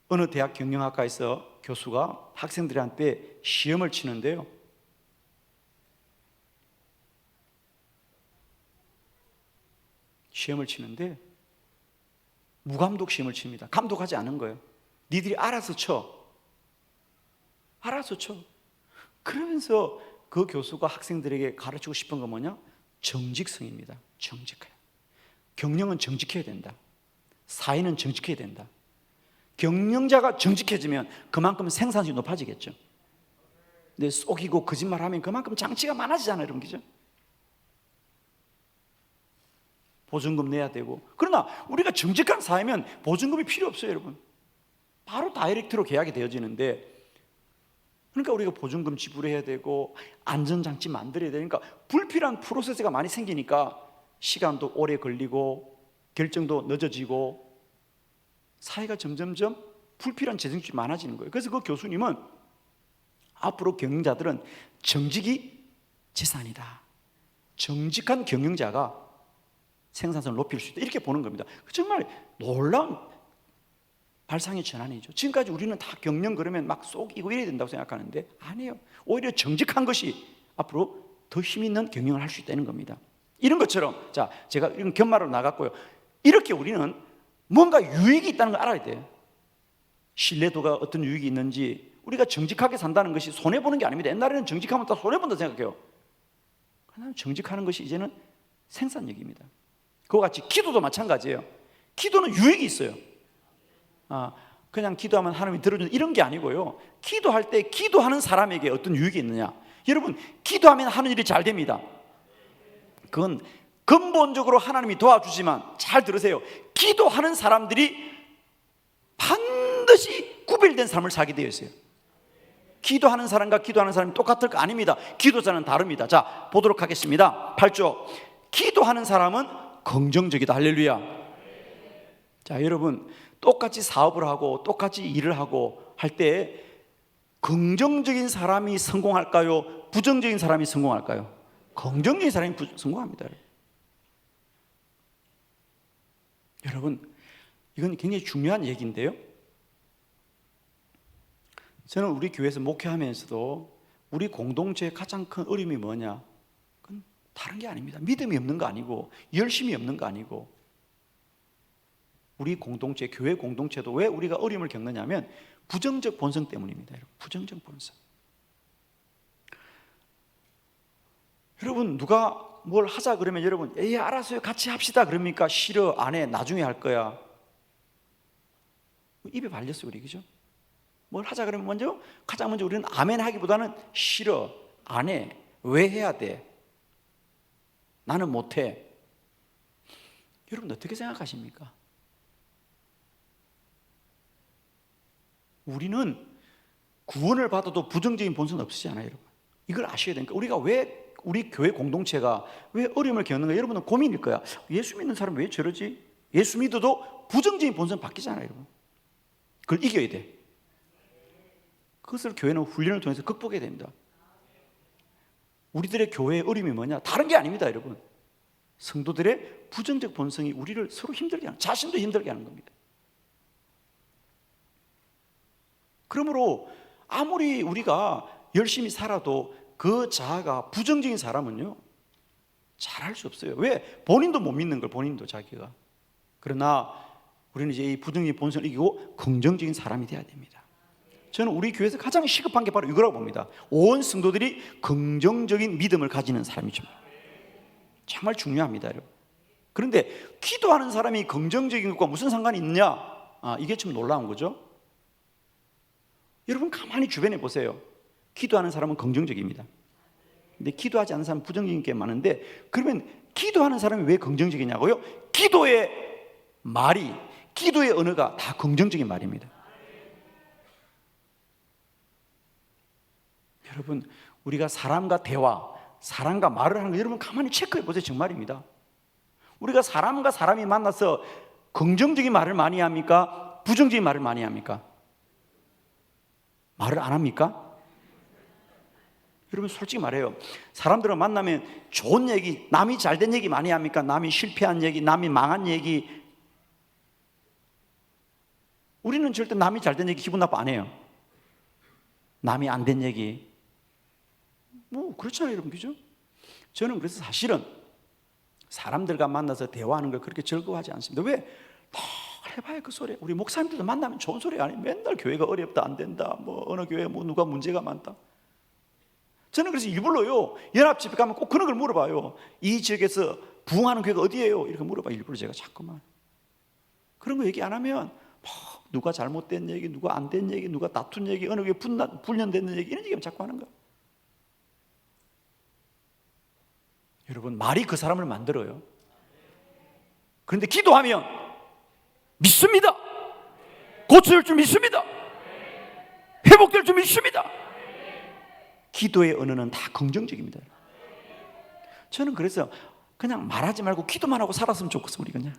어느 대학 경영학과에서 교수가 학생들한테 시험을 치는데요. 시험을 치는데 무감독 시험을 칩니다. 감독하지 않은 거예요. 니들이 알아서 쳐. 알아서 쳐. 그러면서 그 교수가 학생들에게 가르치고 싶은 건 뭐냐? 정직성입니다. 정직해요. 경영은 정직해야 된다. 사회는 정직해야 된다. 경영자가 정직해지면 그만큼 생산성이 높아지겠죠. 근데 속이고 거짓말하면 그만큼 장치가 많아지잖아요, 여러분, 그죠? 보증금 내야 되고. 그러나 우리가 정직한 사회면 보증금이 필요 없어요, 여러분. 바로 다이렉트로 계약이 되어지는데, 그러니까 우리가 보증금 지불해야 되고 안전장치 만들어야 되니까 불필요한 프로세스가 많이 생기니까 시간도 오래 걸리고 결정도 늦어지고 사회가 점점점 불필요한 재정주의 많아지는 거예요. 그래서 그 교수님은 앞으로 경영자들은 정직이 재산이다. 정직한 경영자가 생산성을 높일 수 있다. 이렇게 보는 겁니다. 정말 놀라운 발상의 전환이죠. 지금까지 우리는 다 경영 그러면 막 속이고 이래야 된다고 생각하는데 아니에요. 오히려 정직한 것이 앞으로 더 힘 있는 경영을 할 수 있다는 겁니다. 이런 것처럼 자, 제가 이런 견말로 나갔고요. 이렇게 우리는 뭔가 유익이 있다는 걸 알아야 돼요. 신뢰도가 어떤 유익이 있는지. 우리가 정직하게 산다는 것이 손해보는 게 아닙니다. 옛날에는 정직하면 다 손해본다 생각해요. 그러나 정직하는 것이 이제는 생산력입니다. 그와 같이 기도도 마찬가지예요. 기도는 유익이 있어요. 그냥 기도하면 하나님이 들어주는 이런 게 아니고요. 기도할 때 기도하는 사람에게 어떤 유익이 있느냐. 여러분, 기도하면 하는 일이 잘 됩니다. 그건 근본적으로 하나님이 도와주지만 잘 들으세요. 기도하는 사람들이 반드시 구별된 삶을 살게 되어 있어요. 기도하는 사람과 기도하는 사람이 똑같을 거 아닙니다. 기도자는 다릅니다. 자, 보도록 하겠습니다. 8조. 기도하는 사람은 긍정적이다. 할렐루야. 자, 여러분, 똑같이 사업을 하고 똑같이 일을 하고 할 때 긍정적인 사람이 성공할까요? 부정적인 사람이 성공할까요? 긍정적인 사람이 성공합니다. 여러분, 이건 굉장히 중요한 얘기인데요. 저는 우리 교회에서 목회하면서도 우리 공동체의 가장 큰 어려움이 뭐냐? 그건 다른 게 아닙니다. 믿음이 없는 거 아니고 열심이 없는 거 아니고 우리 공동체, 교회 공동체도 왜 우리가 어려움을 겪느냐면 부정적 본성 때문입니다. 부정적 본성. 여러분, 누가 뭘 하자 그러면 여러분, 알았어요, 같이 합시다 그럽니까? 싫어, 안 해, 나중에 할 거야. 입에 발렸어요, 우리, 그죠? 뭘 하자 그러면 가장 먼저 우리는 아멘 하기보다는 싫어, 안 해, 왜 해야 돼? 나는 못 해. 여러분, 어떻게 생각하십니까? 우리는 구원을 받아도 부정적인 본성은 없으지 않아요, 여러분. 이걸 아셔야 되니까 우리가 왜 우리 교회 공동체가 왜 어려움을 겪는가? 여러분은 고민일 거야. 예수 믿는 사람 왜 저러지? 예수 믿어도 부정적인 본성 바뀌잖아요, 여러분. 그걸 이겨야 돼. 그것을 교회는 훈련을 통해서 극복해야 됩니다. 우리들의 교회의 어려움이 뭐냐? 다른 게 아닙니다, 여러분. 성도들의 부정적 본성이 우리를 서로 힘들게 하는, 자신도 힘들게 하는 겁니다. 그러므로 아무리 우리가 열심히 살아도 그 자아가 부정적인 사람은요, 잘할 수 없어요. 왜? 본인도 못 믿는 걸, 본인도 자기가. 그러나 우리는 이제 이 부정적인 본성을 이기고 긍정적인 사람이 돼야 됩니다. 저는 우리 교회에서 가장 시급한 게 바로 이거라고 봅니다. 온 성도들이 긍정적인 믿음을 가지는 사람이죠. 정말 중요합니다, 여러분. 그런데 기도하는 사람이 긍정적인 것과 무슨 상관이 있느냐? 이게 좀 놀라운 거죠. 여러분, 가만히 주변에 보세요. 기도하는 사람은 긍정적입니다. 근데 기도하지 않는 사람은 부정적인 게 많은데, 그러면 기도하는 사람이 왜 긍정적이냐고요? 기도의 말이, 기도의 언어가 다 긍정적인 말입니다. 여러분, 우리가 사람과 대화, 사람과 말을 하는 거 여러분 가만히 체크해 보세요. 정말입니다. 우리가 사람과 사람이 만나서 긍정적인 말을 많이 합니까? 부정적인 말을 많이 합니까? 말을 안 합니까? 여러분, 솔직히 말해요. 사람들을 만나면 좋은 얘기, 남이 잘된 얘기 많이 합니까? 남이 실패한 얘기, 남이 망한 얘기. 우리는 절대 남이 잘된 얘기 기분 나빠 안 해요. 남이 안 된 얘기. 그렇잖아요, 여러분, 그죠? 저는 그래서 사실은 사람들과 만나서 대화하는 걸 그렇게 즐거워하지 않습니다. 왜? 늘 해봐야 그 소리. 우리 목사님들도 만나면 좋은 소리 아니에요. 맨날 교회가 어렵다, 안 된다, 어느 교회 누가 문제가 많다. 저는 그래서 일부러요, 연합집회 가면 꼭 그런 걸 물어봐요. 이 지역에서 부흥하는 교회가 어디예요? 이렇게 물어봐. 일부러 제가 자꾸만. 그런 거 얘기 안 하면 누가 잘못된 얘기, 누가 안 된 얘기, 누가 다툰 얘기, 어느 교회 불련됐는 얘기, 이런 얘기만 자꾸 하는 거야. 여러분, 말이 그 사람을 만들어요. 그런데 기도하면 믿습니다. 고쳐질 줄 믿습니다. 회복될 줄 믿습니다. 기도의 언어는 다 긍정적입니다. 저는 그래서 그냥 말하지 말고 기도만 하고 살았으면 좋겠어, 우리 그냥.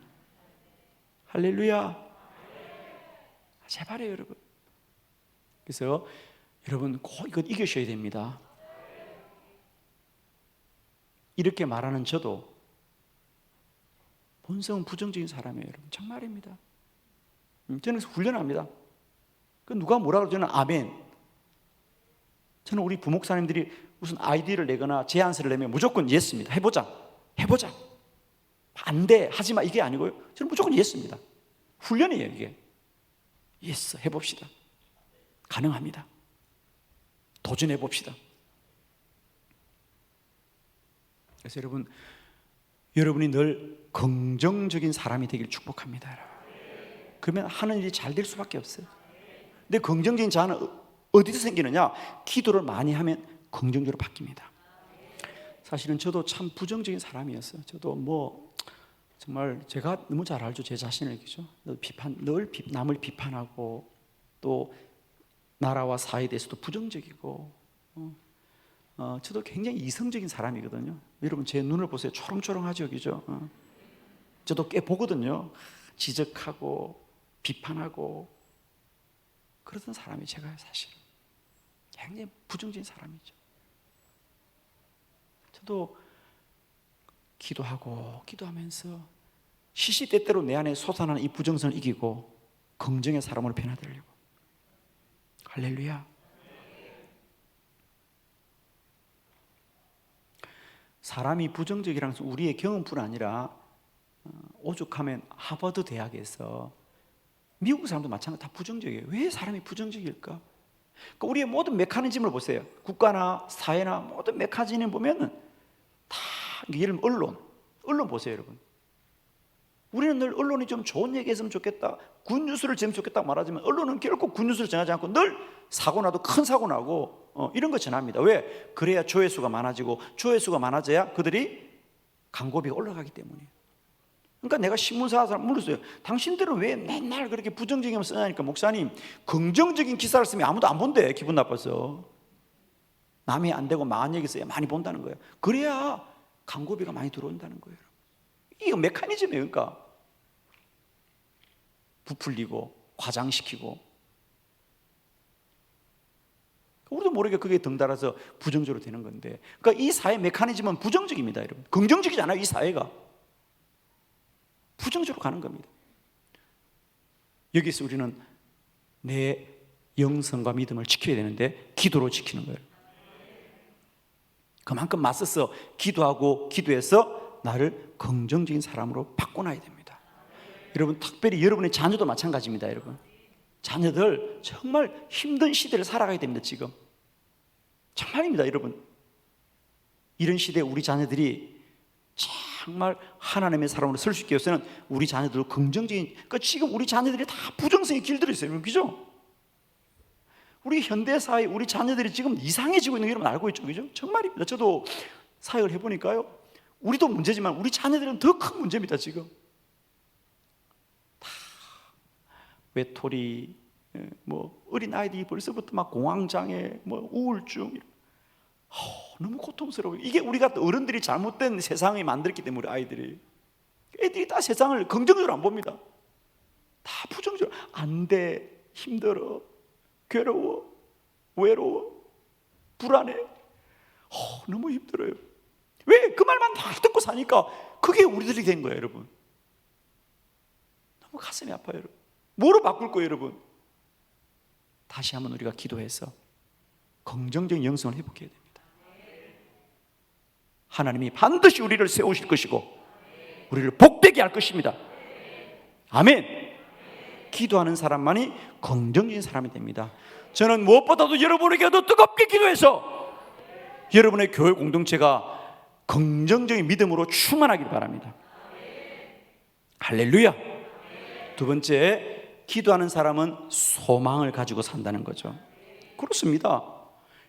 할렐루야. 제발요, 여러분. 그래서 여러분 꼭 이거 이기셔야 됩니다. 이렇게 말하는 저도 본성은 부정적인 사람이에요, 여러분. 정말입니다. 저는 훈련합니다. 그 누가 뭐라고 저는 아멘. 저는 우리 부목사님들이 무슨 아이디어를 내거나 제안서를 내면 무조건 예스입니다. 해보자. 안 돼, 하지마, 이게 아니고요. 저는 무조건 예스입니다. 훈련이에요, 이게. 예스, 해봅시다. 가능합니다. 도전해봅시다. 그래서 여러분이 늘 긍정적인 사람이 되길 축복합니다, 여러분. 그러면 하는 일이 잘 될 수밖에 없어요. 근데 긍정적인 자는 어디서 생기느냐? 기도를 많이 하면 긍정적으로 바뀝니다. 사실은 저도 참 부정적인 사람이었어요. 저도 정말 제가 너무 잘 알죠, 제 자신을. 그죠? 늘 남을 비판하고 또 나라와 사회에 대해서도 부정적이고, 저도 굉장히 이성적인 사람이거든요. 여러분 제 눈을 보세요. 초롱초롱하죠, 그죠? 저도 꽤 보거든요. 지적하고 비판하고 그러던 사람이 제가 사실 굉장히 부정적인 사람이죠. 저도 기도하면서 시시때때로 내 안에 솟아나는 이 부정성을 이기고 긍정의 사람으로 변화되려고. 할렐루야. 사람이 부정적이라는 것은 우리의 경험뿐 아니라 오죽하면 하버드 대학에서 미국 사람도 마찬가지로 다 부정적이에요. 왜 사람이 부정적일까? 그러니까 우리의 모든 메커니즘을 보세요. 국가나 사회나 모든 메커니즘을 보면은 다, 예를 들면 언론 보세요, 여러분. 우리는 늘 언론이 좀 좋은 얘기 했으면 좋겠다, 굿뉴스를 전하면 좋겠다고 말하지만 언론은 결코 굿뉴스를 전하지 않고 늘 사고 나도 큰 사고 나고 이런 거 전합니다. 왜? 그래야 조회수가 많아지고, 조회수가 많아져야 그들이 광고비가 올라가기 때문이에요. 그러니까 내가 신문사 사람 물었어요. 당신들은 왜 맨날 그렇게 부정적인 걸 쓰냐니까, 목사님, 긍정적인 기사를 쓰면 아무도 안 본대, 기분 나빠서. 남이 안 되고 망한 얘기 써야 많이 본다는 거예요. 그래야 광고비가 많이 들어온다는 거예요. 이게 메커니즘이에요. 그러니까 부풀리고 과장시키고, 우리도 모르게 그게 덩달아서 부정적으로 되는 건데, 그러니까 이 사회 메커니즘은 부정적입니다, 여러분. 긍정적이지 않아요. 이 사회가 부정적으로 가는 겁니다. 여기서 우리는 내 영성과 믿음을 지켜야 되는데 기도로 지키는 거예요. 그만큼 맞서서 기도하고 기도해서 나를 긍정적인 사람으로 바꿔놔야 됩니다. 여러분, 특별히 여러분의 자녀도 마찬가지입니다. 여러분, 자녀들 정말 힘든 시대를 살아가야 됩니다. 지금 정말입니다. 여러분, 이런 시대에 우리 자녀들이 정말 하나님의 사람으로 설 수 있게 해서는 우리 자녀들도 긍정적인, 그러니까 지금 우리 자녀들이 다 부정성에 길들여 있어요. 그죠? 우리 현대사회, 우리 자녀들이 지금 이상해지고 있는 거 여러분 알고 있죠? 그죠? 정말입니다. 저도 사역을 해보니까요, 우리도 문제지만 우리 자녀들은 더 큰 문제입니다. 지금 다 외톨이, 어린 아이들이 벌써부터 막 공황장애, 우울증, 너무 고통스러워요. 이게 우리가 어른들이 잘못된 세상을 만들었기 때문에 아이들이, 애들이 다 세상을 긍정적으로 안 봅니다. 다 부정적으로. 안 돼, 힘들어, 괴로워, 외로워, 불안해, 너무 힘들어요. 왜? 그 말만 다 듣고 사니까 그게 우리들이 된 거예요, 여러분. 너무 가슴이 아파요, 여러분. 뭐로 바꿀 거예요, 여러분? 다시 한번 우리가 기도해서 긍정적인 영성을 회복해야 됩니다. 하나님이 반드시 우리를 세우실 것이고 우리를 복되게 할 것입니다. 아멘. 기도하는 사람만이 긍정적인 사람이 됩니다. 저는 무엇보다도 여러분에게 더 뜨겁게 기도해서 여러분의 교회 공동체가 긍정적인 믿음으로 충만하길 바랍니다. 할렐루야. 두 번째, 기도하는 사람은 소망을 가지고 산다는 거죠. 그렇습니다.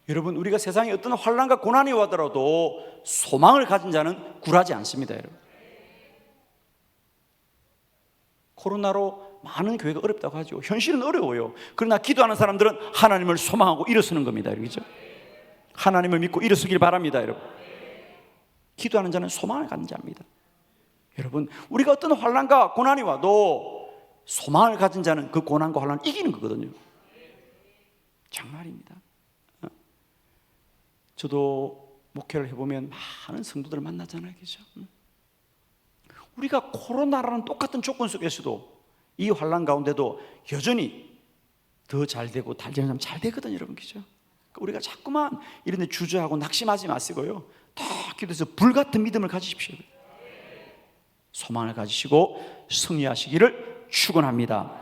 여러분, 우리가 세상에 어떤 환난과 고난이 오더라도 소망을 가진 자는 굴하지 않습니다. 여러분, 코로나로 많은 교회가 어렵다고 하죠. 현실은 어려워요. 그러나 기도하는 사람들은 하나님을 소망하고 일어서는 겁니다. 그렇죠? 하나님을 믿고 일어서길 바랍니다. 여러분, 기도하는 자는 소망을 갖는 자입니다. 여러분, 우리가 어떤 환난과 고난이 와도 소망을 가진 자는 그 고난과 환난을 이기는 거거든요. 정말입니다. 저도 목회를 해보면 많은 성도들을 만나잖아요. 그죠? 우리가 코로나라는 똑같은 조건 속에서도 이 환난 가운데도 여전히 더 잘 되고 달리는 사람 잘 되거든요. 여러분, 그죠? 우리가 자꾸만 이런 데 주저하고 낙심하지 마시고요, 다 기도해서 불같은 믿음을 가지십시오. 소망을 가지시고 승리하시기를 축원합니다.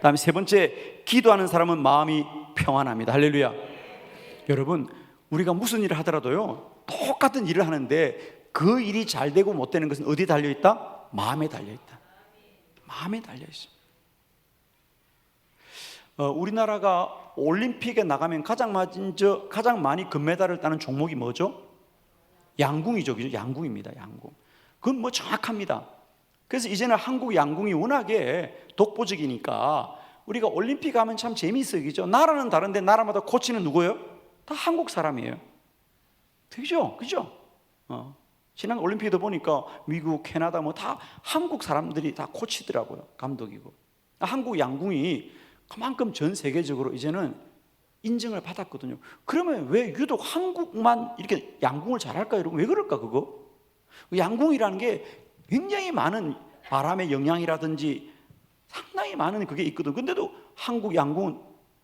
다음에 세 번째, 기도하는 사람은 마음이 평안합니다. 할렐루야. 여러분, 우리가 무슨 일을 하더라도요, 똑같은 일을 하는데 그 일이 잘 되고 못 되는 것은 어디에 달려있다? 마음에 달려있다. 마음에 달려있습니다. 우리나라가 올림픽에 나가면 가장 많이 금메달을 따는 종목이 뭐죠? 양궁이죠. 그죠? 양궁입니다. 양궁. 그건 뭐 정확합니다. 그래서 이제는 한국 양궁이 워낙에 독보적이니까 우리가 올림픽 가면 참 재미있어요. 그죠? 나라는 다른데 나라마다 코치는 누구예요? 다 한국 사람이에요. 그죠? 그죠? 지난 올림픽에도 보니까 미국, 캐나다 뭐 다 한국 사람들이 다 코치더라고요. 감독이고. 한국 양궁이 그만큼 전 세계적으로 이제는 인정을 받았거든요. 그러면 왜 유독 한국만 이렇게 양궁을 잘할까? 여러분, 왜 그럴까 그거? 양궁이라는 게 굉장히 많은 바람의 영향이라든지 상당히 많은 그게 있거든. 근데도 한국 양궁은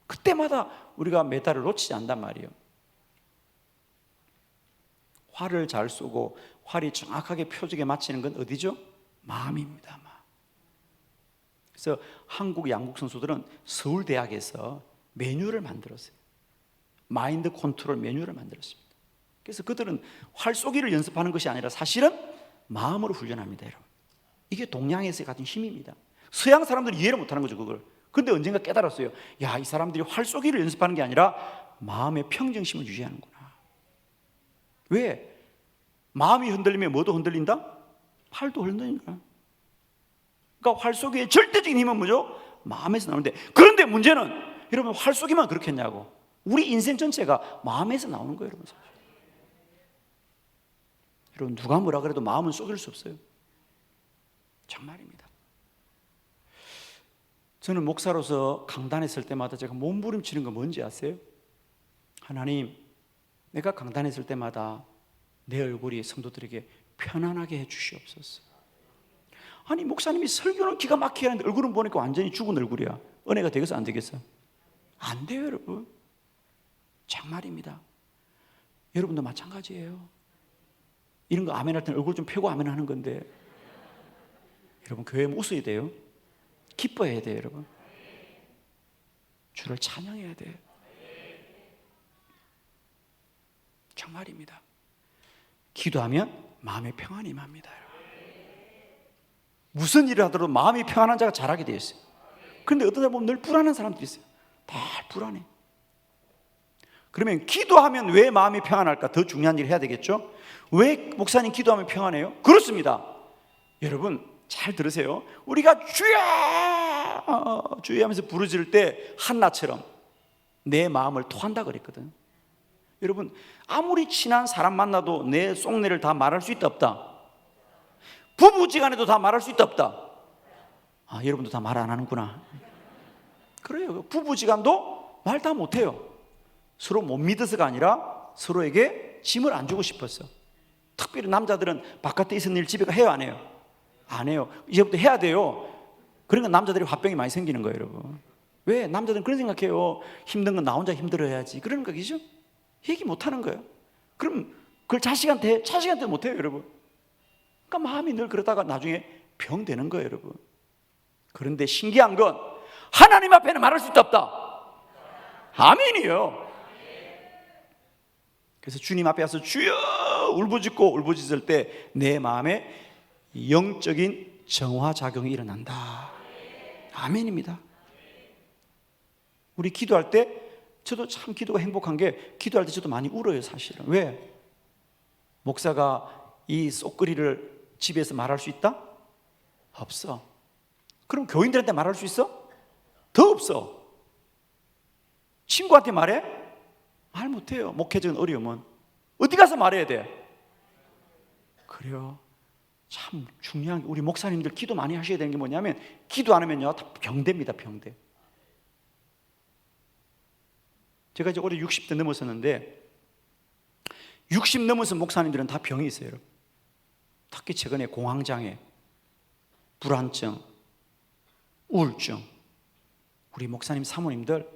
그때마다 우리가 메달을 놓치지 않단 말이에요. 활을 잘 쏘고 활이 정확하게 표적에 맞히는 건 어디죠? 마음입니다. 마음. 그래서 한국 양궁 선수들은 서울대학에서 메뉴를 만들었어요. 마인드 컨트롤 메뉴를 만들었습니다. 그래서 그들은 활 쏘기를 연습하는 것이 아니라 사실은 마음으로 훈련합니다. 여러분, 이게 동양에서 가진 힘입니다. 서양 사람들은 이해를 못하는 거죠, 그걸. 그런데 언젠가 깨달았어요. 야, 이 사람들이 활 쏘기를 연습하는 게 아니라 마음의 평정심을 유지하는구나. 왜? 마음이 흔들리면 뭐도 흔들린다? 팔도 흔들린다. 그러니까 활 쏘기의 절대적인 힘은 뭐죠? 마음에서 나오는데, 그런데 문제는 여러분, 활 쏘기만 그렇겠냐고. 우리 인생 전체가 마음에서 나오는 거예요. 여러분, 여러분, 누가 뭐라 그래도 마음은 쏘길 수 없어요. 정말입니다. 저는 목사로서 강단에 설 때마다 제가 몸부림치는 거 뭔지 아세요? 하나님, 내가 강단에 설 때마다 내 얼굴이 성도들에게 편안하게 해 주시옵소서. 아니, 목사님이 설교는 기가 막히게 하는데 얼굴은 보니까 완전히 죽은 얼굴이야. 은혜가 되겠어 안 되겠어? 안 돼요. 여러분, 정말입니다. 여러분도 마찬가지예요. 이런 거 아멘 할 때는 얼굴 좀 펴고 아멘 하는 건데, 여러분, 교회에 웃어야 돼요. 기뻐해야 돼요. 여러분, 주를 찬양해야 돼요. 정말입니다. 기도하면 마음의 평안이 임합니다. 무슨 일을 하더라도 마음이 평안한 자가 잘하게 되어 있어요. 그런데 어떤 사람 보면 늘 불안한 사람들이 있어요. 다 불안해. 그러면 기도하면 왜 마음이 평안할까? 더 중요한 일을 해야 되겠죠? 왜 목사님 기도하면 평안해요? 그렇습니다. 여러분, 잘 들으세요. 우리가 주여 주여 하면서 부르짖을 때 한나처럼 내 마음을 토한다 그랬거든. 여러분, 아무리 친한 사람 만나도 내 속내를 다 말할 수 있다 없다? 부부지간에도 다 말할 수 있다 없다? 아, 여러분도 다 말 안 하는구나. 그래요. 부부지간도 말 다 못해요. 서로 못 믿어서가 아니라 서로에게 짐을 안 주고 싶었어. 특별히 남자들은 바깥에 있는 일 집에 해요 안 해요? 안 해요. 이제부터 해야 돼요. 그러니까 남자들이 화병이 많이 생기는 거예요. 여러분, 왜? 남자들은 그런 생각해요. 힘든 건 나 혼자 힘들어야지. 그러는 거겠죠? 얘기 못하는 거예요. 그럼 그걸 자식한테 못해요. 여러분, 그러니까 마음이 늘 그러다가 나중에 병 되는 거예요. 여러분, 그런데 신기한 건 하나님 앞에는 말할 수 있다 없다? 아멘이요. 그래서 주님 앞에 와서 주여 울부짖고 울부짖을 때 내 마음에 영적인 정화작용이 일어난다. 아멘입니다. 우리 기도할 때 저도 참 기도가 행복한 게 기도할 때 저도 많이 울어요 사실은. 왜? 목사가 이 쏙거리를 집에서 말할 수 있다? 없어. 그럼 교인들한테 말할 수 있어? 더 없어. 친구한테 말해? 말 못해요. 목회적인 어려움은. 어디 가서 말해야 돼? 그래요. 참 중요한 게 우리 목사님들 기도 많이 하셔야 되는 게 뭐냐면 기도 안 하면요 다 병됩니다. 병돼. 제가 이제 올해 60대 넘었었는데 60 넘어서 목사님들은 다 병이 있어요. 여러분. 특히 최근에 공황장애, 불안증, 우울증. 우리 목사님 사모님들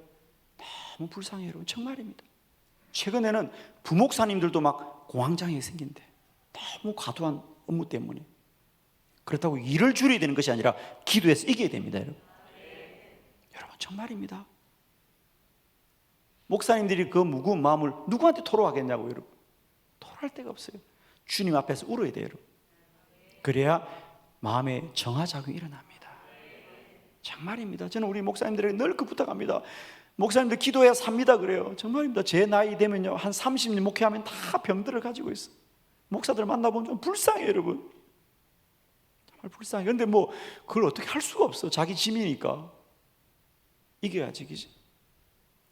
너무 불쌍해요. 여러분. 정말입니다. 최근에는 부목사님들도 막 공황장애가 생긴대. 너무 과도한 업무 때문에. 그렇다고 일을 줄여야 되는 것이 아니라 기도해서 이겨야 됩니다. 여러분, 여러분 정말입니다. 목사님들이 그 무거운 마음을 누구한테 토로하겠냐고. 여러분 토로할 데가 없어요. 주님 앞에서 울어야 돼요. 여러분. 그래야 마음의 정화작용이 일어납니다. 정말입니다. 저는 우리 목사님들에게 늘 그 부탁합니다. 목사님들 기도해야 삽니다 그래요. 정말입니다. 제 나이 되면요 한 30년 목회하면 다 병들을 가지고 있어. 목사들 만나보면 좀 불쌍해요. 여러분 정말 불쌍해. 그런데 뭐 그걸 어떻게 할 수가 없어. 자기 짐이니까 이겨야지.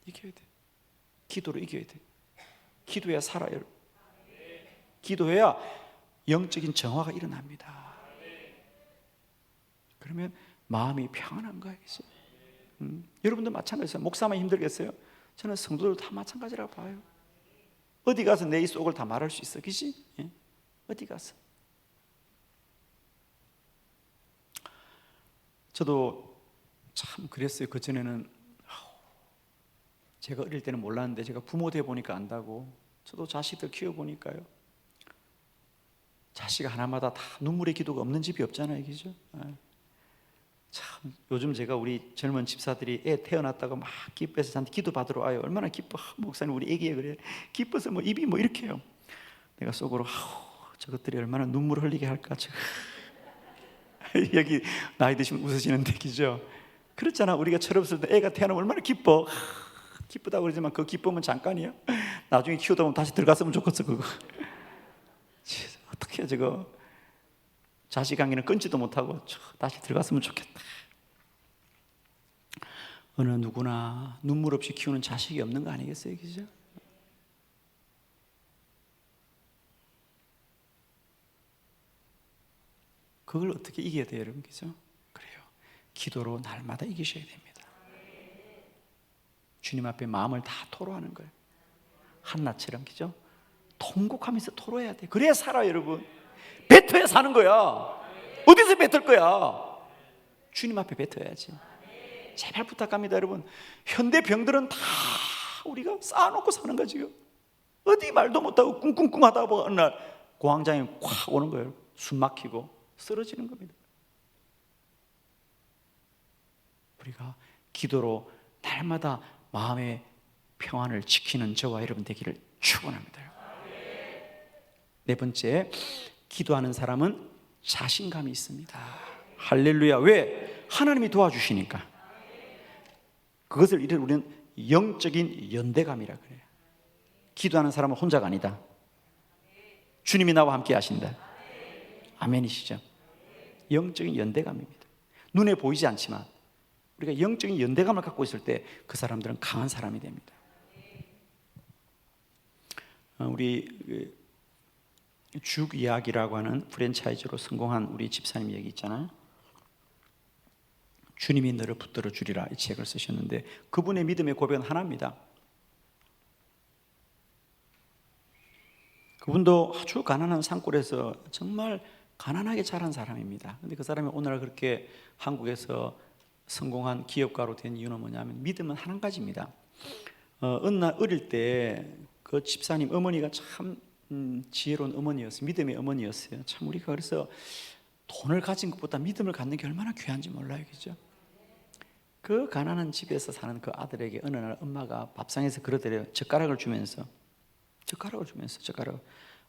이겨야 돼. 기도로 이겨야 돼. 기도해야 살아요. 기도해야 영적인 정화가 일어납니다. 그러면 마음이 평안한 거예요. 여러분도 마찬가지예요. 목사만 힘들겠어요? 저는 성도들 다 마찬가지라고 봐요. 어디 가서 내 이 속을 다 말할 수 있어. 그치? 예? 어디 가서. 저도 참 그랬어요. 그전에는 제가 어릴 때는 몰랐는데 제가 부모 돼 보니까 안다고. 저도 자식들 키워보니까요 자식 하나마다 다 눈물의 기도가 없는 집이 없잖아요. 그죠? 참 요즘 제가 우리 젊은 집사들이 애 태어났다고 막 기뻐해서 저한테 기도 받으러 와요. 얼마나 기뻐. 목사님 우리 애기야 그래. 기뻐서 뭐 입이 뭐 이렇게 해요. 내가 속으로 저것들이 얼마나 눈물을 흘리게 할까. 여기 나이 드시면 웃으시는데 그죠? 그렇잖아. 우리가 철없을 때 애가 태어나면 얼마나 기뻐. 기쁘다고 그러지만 그 기쁨은 잠깐이야. 나중에 키우다 보면 다시 들어갔으면 좋겠어 그거. 어떻게 저거 자식 관계는 끊지도 못하고 다시 들어갔으면 좋겠다. 어느 누구나 눈물 없이 키우는 자식이 없는 거 아니겠어요? 그죠? 그걸 어떻게 이겨야 돼요, 여러분? 그죠? 그래요. 기도로 날마다 이기셔야 됩니다. 주님 앞에 마음을 다 토로하는 거예요. 한나처럼, 그죠? 통곡하면서 토로해야 돼. 그래야 살아요, 여러분. 뱉어야 사는 거야. 어디서 뱉을 거야? 주님 앞에 뱉어야지. 제발 부탁합니다, 여러분. 현대 병들은 다 우리가 쌓아놓고 사는 거야, 지금. 어디 말도 못하고 꿍꿍꿍 하다 보면 어느 날 공황장애 확 오는 거예요. 숨 막히고 쓰러지는 겁니다. 우리가 기도로 날마다 마음의 평안을 지키는 저와 여러분 되기를 축원합니다. 네 번째, 기도하는 사람은 자신감이 있습니다. 할렐루야. 왜? 하나님이 도와주시니까. 그것을 우리는 영적인 연대감이라 그래요. 기도하는 사람은 혼자가 아니다. 주님이 나와 함께 하신다. 아멘이시죠? 영적인 연대감입니다. 눈에 보이지 않지만 우리가 영적인 연대감을 갖고 있을 때 그 사람들은 강한 사람이 됩니다. 우리 죽 이야기라고 하는 프랜차이즈로 성공한 우리 집사님 얘기 있잖아요. 주님이 너를 붙들어 주리라 이 책을 쓰셨는데 그분의 믿음의 고백은 하나입니다. 그분도 아주 가난한 산골에서 정말 가난하게 자란 사람입니다. 근데 그 사람이 오늘날 그렇게 한국에서 성공한 기업가로 된 이유는 뭐냐면 믿음은 한 가지입니다. 어느 날 어릴 때 그 집사님 어머니가 참 지혜로운 어머니였어요. 믿음의 어머니였어요. 참 우리가 그래서 돈을 가진 것보다 믿음을 갖는 게 얼마나 귀한지 몰라요. 그죠? 그 가난한 집에서 사는 그 아들에게 어느 날 엄마가 밥상에서 그러더래요. 젓가락을 주면서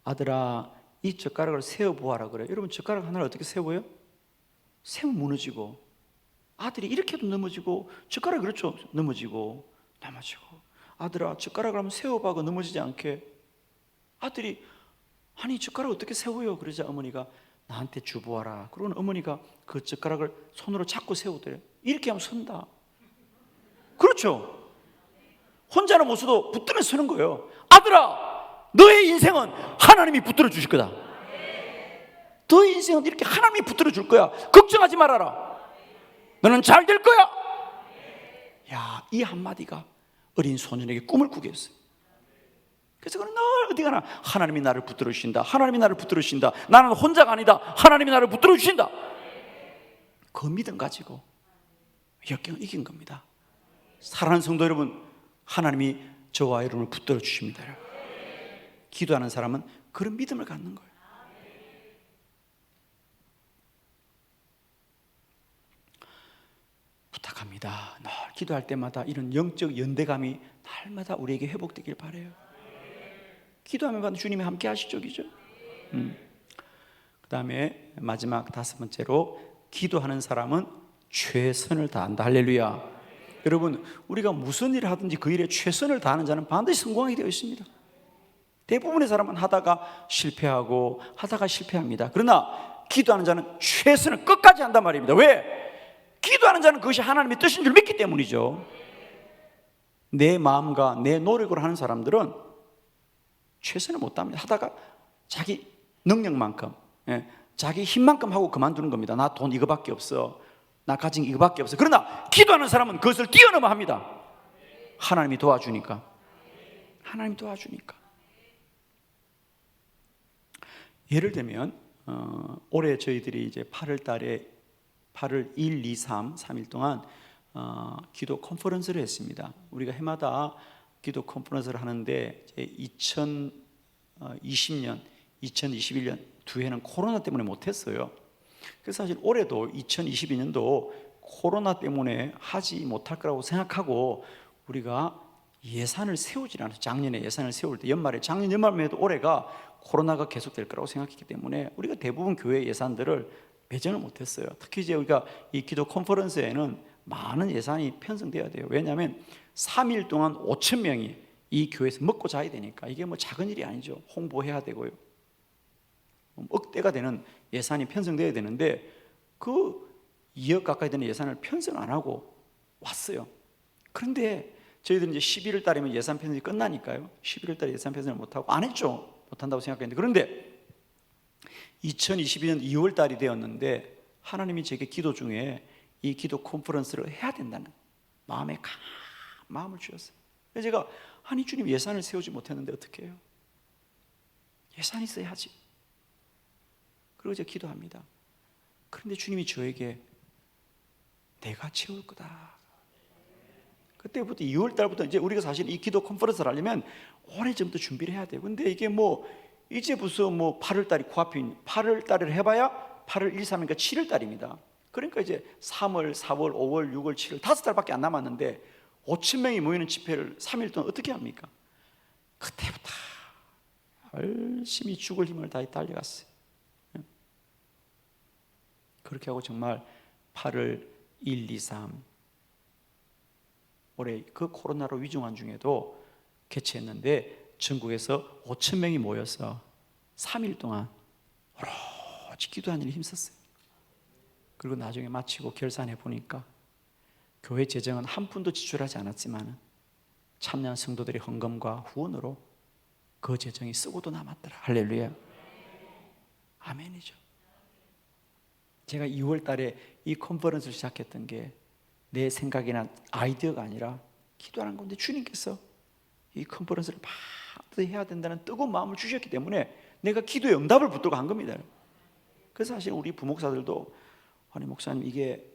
아들아 이 젓가락을 세워보아라 그래. 여러분 젓가락 하나를 어떻게 세워요? 세우면 무너지고, 아들이 이렇게도 넘어지고, 젓가락이 그렇죠, 넘어지고. 아들아 젓가락을 한번 세워봐. 그 넘어지지 않게. 아들이 아니 젓가락 어떻게 세워요? 그러자 어머니가 나한테 주보아라. 그러고는 어머니가 그 젓가락을 손으로 잡고 세우더래. 이렇게 하면 선다. 그렇죠? 혼자는 못 서도 붙들면 서는 거예요. 아들아 너의 인생은 하나님이 붙들어 주실 거다. 너의 인생은 이렇게 하나님이 붙들어 줄 거야. 걱정하지 말아라. 너는 잘 될 거야. 야, 이 한마디가 어린 소년에게 꿈을 꾸게 했어요. 그래서 그는 늘 어디 가나 하나님이 나를 붙들어 주신다. 하나님이 나를 붙들어 주신다. 나는 혼자가 아니다. 하나님이 나를 붙들어 주신다. 그 믿음 가지고 역경을 이긴 겁니다. 사랑하는 성도 여러분, 하나님이 저와 여러분을 붙들어 주십니다. 여러분. 기도하는 사람은 그런 믿음을 갖는 거예요. 부탁합니다. 늘 기도할 때마다 이런 영적 연대감이 날마다 우리에게 회복되길 바라요. 기도하면 주님이 함께 하시죠, 그죠? 그 다음에 마지막 5번째로, 기도하는 사람은 최선을 다한다. 할렐루야. 여러분, 우리가 무슨 일을 하든지 그 일에 최선을 다하는 자는 반드시 성공하게 되어 있습니다. 대부분의 사람은 하다가 실패하고 하다가 실패합니다. 그러나 기도하는 자는 최선을 끝까지 한단 말입니다. 왜? 기도하는 자는 그것이 하나님의 뜻인 줄 믿기 때문이죠. 내 마음과 내 노력으로 하는 사람들은 최선을 못 다합니다. 하다가 자기 능력만큼, 자기 힘만큼 하고 그만두는 겁니다. 나 돈 이거밖에 없어. 나 가진 이거밖에 없어. 그러나 기도하는 사람은 그것을 뛰어넘어 합니다. 하나님이 도와주니까. 하나님이 도와주니까. 예를 들면 올해 저희들이 이제 8월 달에 8월 1, 2, 3일 동안 기도 컨퍼런스를 했습니다. 우리가 해마다 기도 컨퍼런스를 하는데 2020년, 2021년 두 해는 코로나 때문에 못했어요. 그래서 사실 올해도 2022년도 코로나 때문에 하지 못할 거라고 생각하고 우리가 예산을 세우지 않았어요. 작년에 예산을 세울 때 작년 연말만 해도 올해가 코로나가 계속될 거라고 생각했기 때문에 우리가 대부분 교회 예산들을 배정을 못했어요. 특히 이제 우리가 이 기도 컨퍼런스에는 많은 예산이 편성돼야 돼요. 왜냐하면 3일 동안 5천 명이 이 교회에서 먹고 자야 되니까 이게 뭐 작은 일이 아니죠. 홍보해야 되고요. 억대가 되는 예산이 편성돼야 되는데 그 2억 가까이 되는 예산을 편성 안 하고 왔어요. 그런데 저희들은 이제 11월 달이면 예산 편성이 끝나니까요. 11월 달에 예산 편성을 못하고 안 했죠. 못한다고 생각했는데, 그런데 2022년 2월 달이 되었는데 하나님이 제게 기도 중에 이 기도 컨퍼런스를 해야 된다는 마음을 주셨어요. 그래서 제가 아니 주님, 예산을 세우지 못했는데 어떻게 해요? 예산이 있어야지. 그리고 제가 기도합니다. 그런데 주님이 저에게 내가 채울 거다. 그때부터 2월 달부터 이제 우리가 사실 이 기도 컨퍼런스를 하려면 오래전부터 준비를 해야 돼요. 근데 이게 뭐 이제 벌써 뭐 8월 달이 코앞인 8월 달을 해봐야 8월 1, 3일이니까 7월 달입니다. 그러니까 이제 3월, 4월, 5월, 6월, 7월 5달밖에 안 남았는데 5천 명이 모이는 집회를 3일 동안 어떻게 합니까? 그때부터 열심히 죽을 힘을 다해 달려갔어요. 그렇게 하고 정말 8월 1, 2, 3 올해 그 코로나로 위중한 중에도 개최했는데 전국에서 5천 명이 모여서 3일 동안 오로지 기도하는 일에 힘썼어요. 그리고 나중에 마치고 결산해 보니까 교회 재정은 한 푼도 지출하지 않았지만 참여한 성도들의 헌금과 후원으로 그 재정이 쓰고도 남았더라. 할렐루야. 아멘이죠. 제가 2월 달에 이 컨퍼런스를 시작했던 게 내 생각이나 아이디어가 아니라 기도하는 건데 주님께서 이 컨퍼런스를 반드시 해야 된다는 뜨거운 마음을 주셨기 때문에 내가 기도의 응답을 붙들고 한 겁니다. 그래서 사실 우리 부목사들도 아니 목사님 이게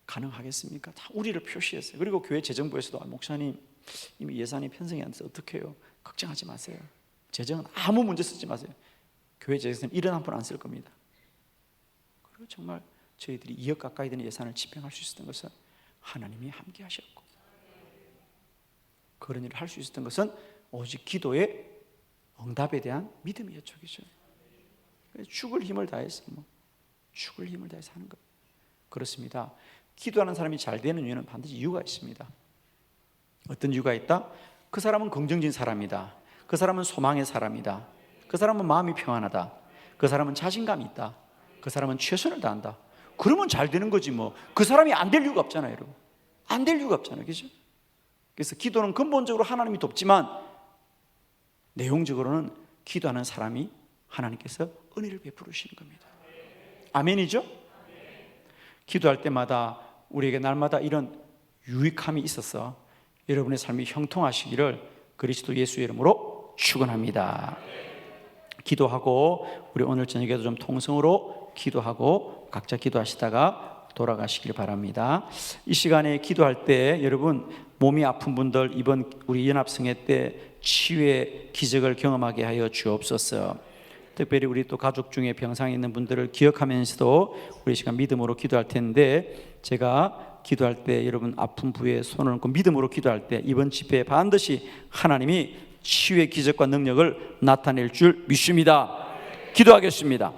가능하겠습니까? 다 우리를 표시했어요. 그리고 교회 재정부에서도 목사님 이미 예산이 편성이 안 돼서 어떻게 해요? 걱정하지 마세요. 재정은 아무 문제 쓰지 마세요. 교회 재정은 1원 한 푼 안 쓸 겁니다. 그리고 정말 저희들이 2억 가까이 되는 예산을 집행할 수 있었던 것은 하나님이 함께 하셨고, 그런 일을 할 수 있었던 것은 오직 기도의 응답에 대한 믿음이었죠. 그죠? 죽을 힘을 다해서 죽을 힘을 다해서 하는 거예요. 그렇습니다. 기도하는 사람이 잘 되는 이유는 반드시 이유가 있습니다. 어떤 이유가 있다? 그 사람은 긍정적인 사람이다. 그 사람은 소망의 사람이다. 그 사람은 마음이 평안하다. 그 사람은 자신감이 있다. 그 사람은 최선을 다한다. 그러면 잘 되는 거지 뭐. 그 사람이 안 될 이유가 없잖아요, 여러분. 안 될 이유가 없잖아요, 그죠? 그래서 기도는 근본적으로 하나님이 돕지만 내용적으로는 기도하는 사람이 하나님께서 은혜를 베풀으시는 겁니다. 아멘이죠? 기도할 때마다 우리에게 날마다 이런 유익함이 있어서 여러분의 삶이 형통하시기를 그리스도 예수의 이름으로 축원합니다. 기도하고 우리 오늘 저녁에도 좀 통성으로 기도하고 각자 기도하시다가 돌아가시길 바랍니다. 이 시간에 기도할 때 여러분 몸이 아픈 분들 이번 우리 연합성회 때 치유의 기적을 경험하게 하여 주옵소서. 특별히 우리 또 가족 중에 병상에 있는 분들을 기억하면서도 우리 시간 믿음으로 기도할 텐데, 제가 기도할 때 여러분 아픈 부위에 손을 얹고 믿음으로 기도할 때 이번 집회에 반드시 하나님이 치유의 기적과 능력을 나타낼 줄 믿습니다. 기도하겠습니다.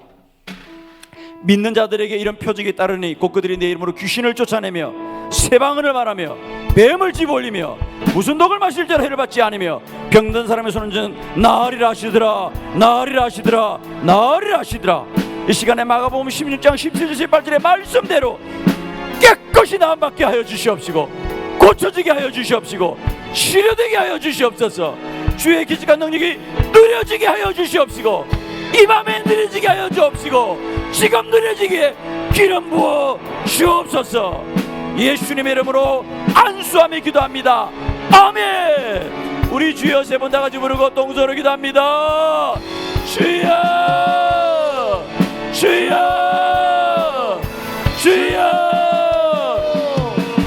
믿는 자들에게 이런 표적이 따르니 곧 그들이 내 이름으로 귀신을 쫓아내며 세방언을 말하며 뱀을 집어올리며 무슨 독을 마실 자라 해를 받지 않으며 병든 사람의 손은 나으리라 하시더라. 나으리라 하시더라. 나으리라 하시더라. 이 시간에 마가복음 16장 17절 18절의 말씀대로 깨끗이 나음받게 하여 주시옵시고 고쳐지게 하여 주시옵시고 치료되게 하여 주시옵소서. 주의 기적과 능력이 느려지게 하여 주시옵시고 이 밤에 느려지게 하여 주옵시고 지금 느려지게 기름 부어 주옵소서. 예수님의 이름으로 안수하며 기도합니다. 아멘. 우리 주여 세 번 다 같이 부르고 동서로 기도합니다. 주여 주여 주여.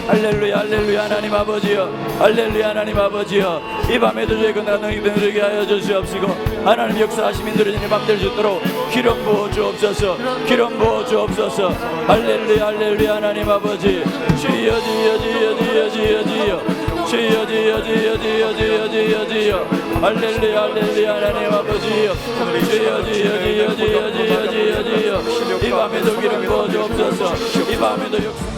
할렐루야 할렐루야. 하나님 아버지여, 할렐루야 하나님 아버지여, 이 밤에도 저희 건강한 능력이 되게 하여 주시옵시고 하나님 역사하심이 느려지는 밤 될 수 있도록 기름 부어 주옵소서. 기름 부어 주옵소서. 할렐루야 할렐루야. 하나님 아버지, 주여 주여 주여 주여 주여 주여 주여 주여 주여 주여 주여 주여 주여. 할렐루야 할렐루야. 하나님 아버지여, 주여 주여 주여 주여 주여 주여 주여. 이 밤에도 기름 부어 주옵소서. 이 밤에도 역사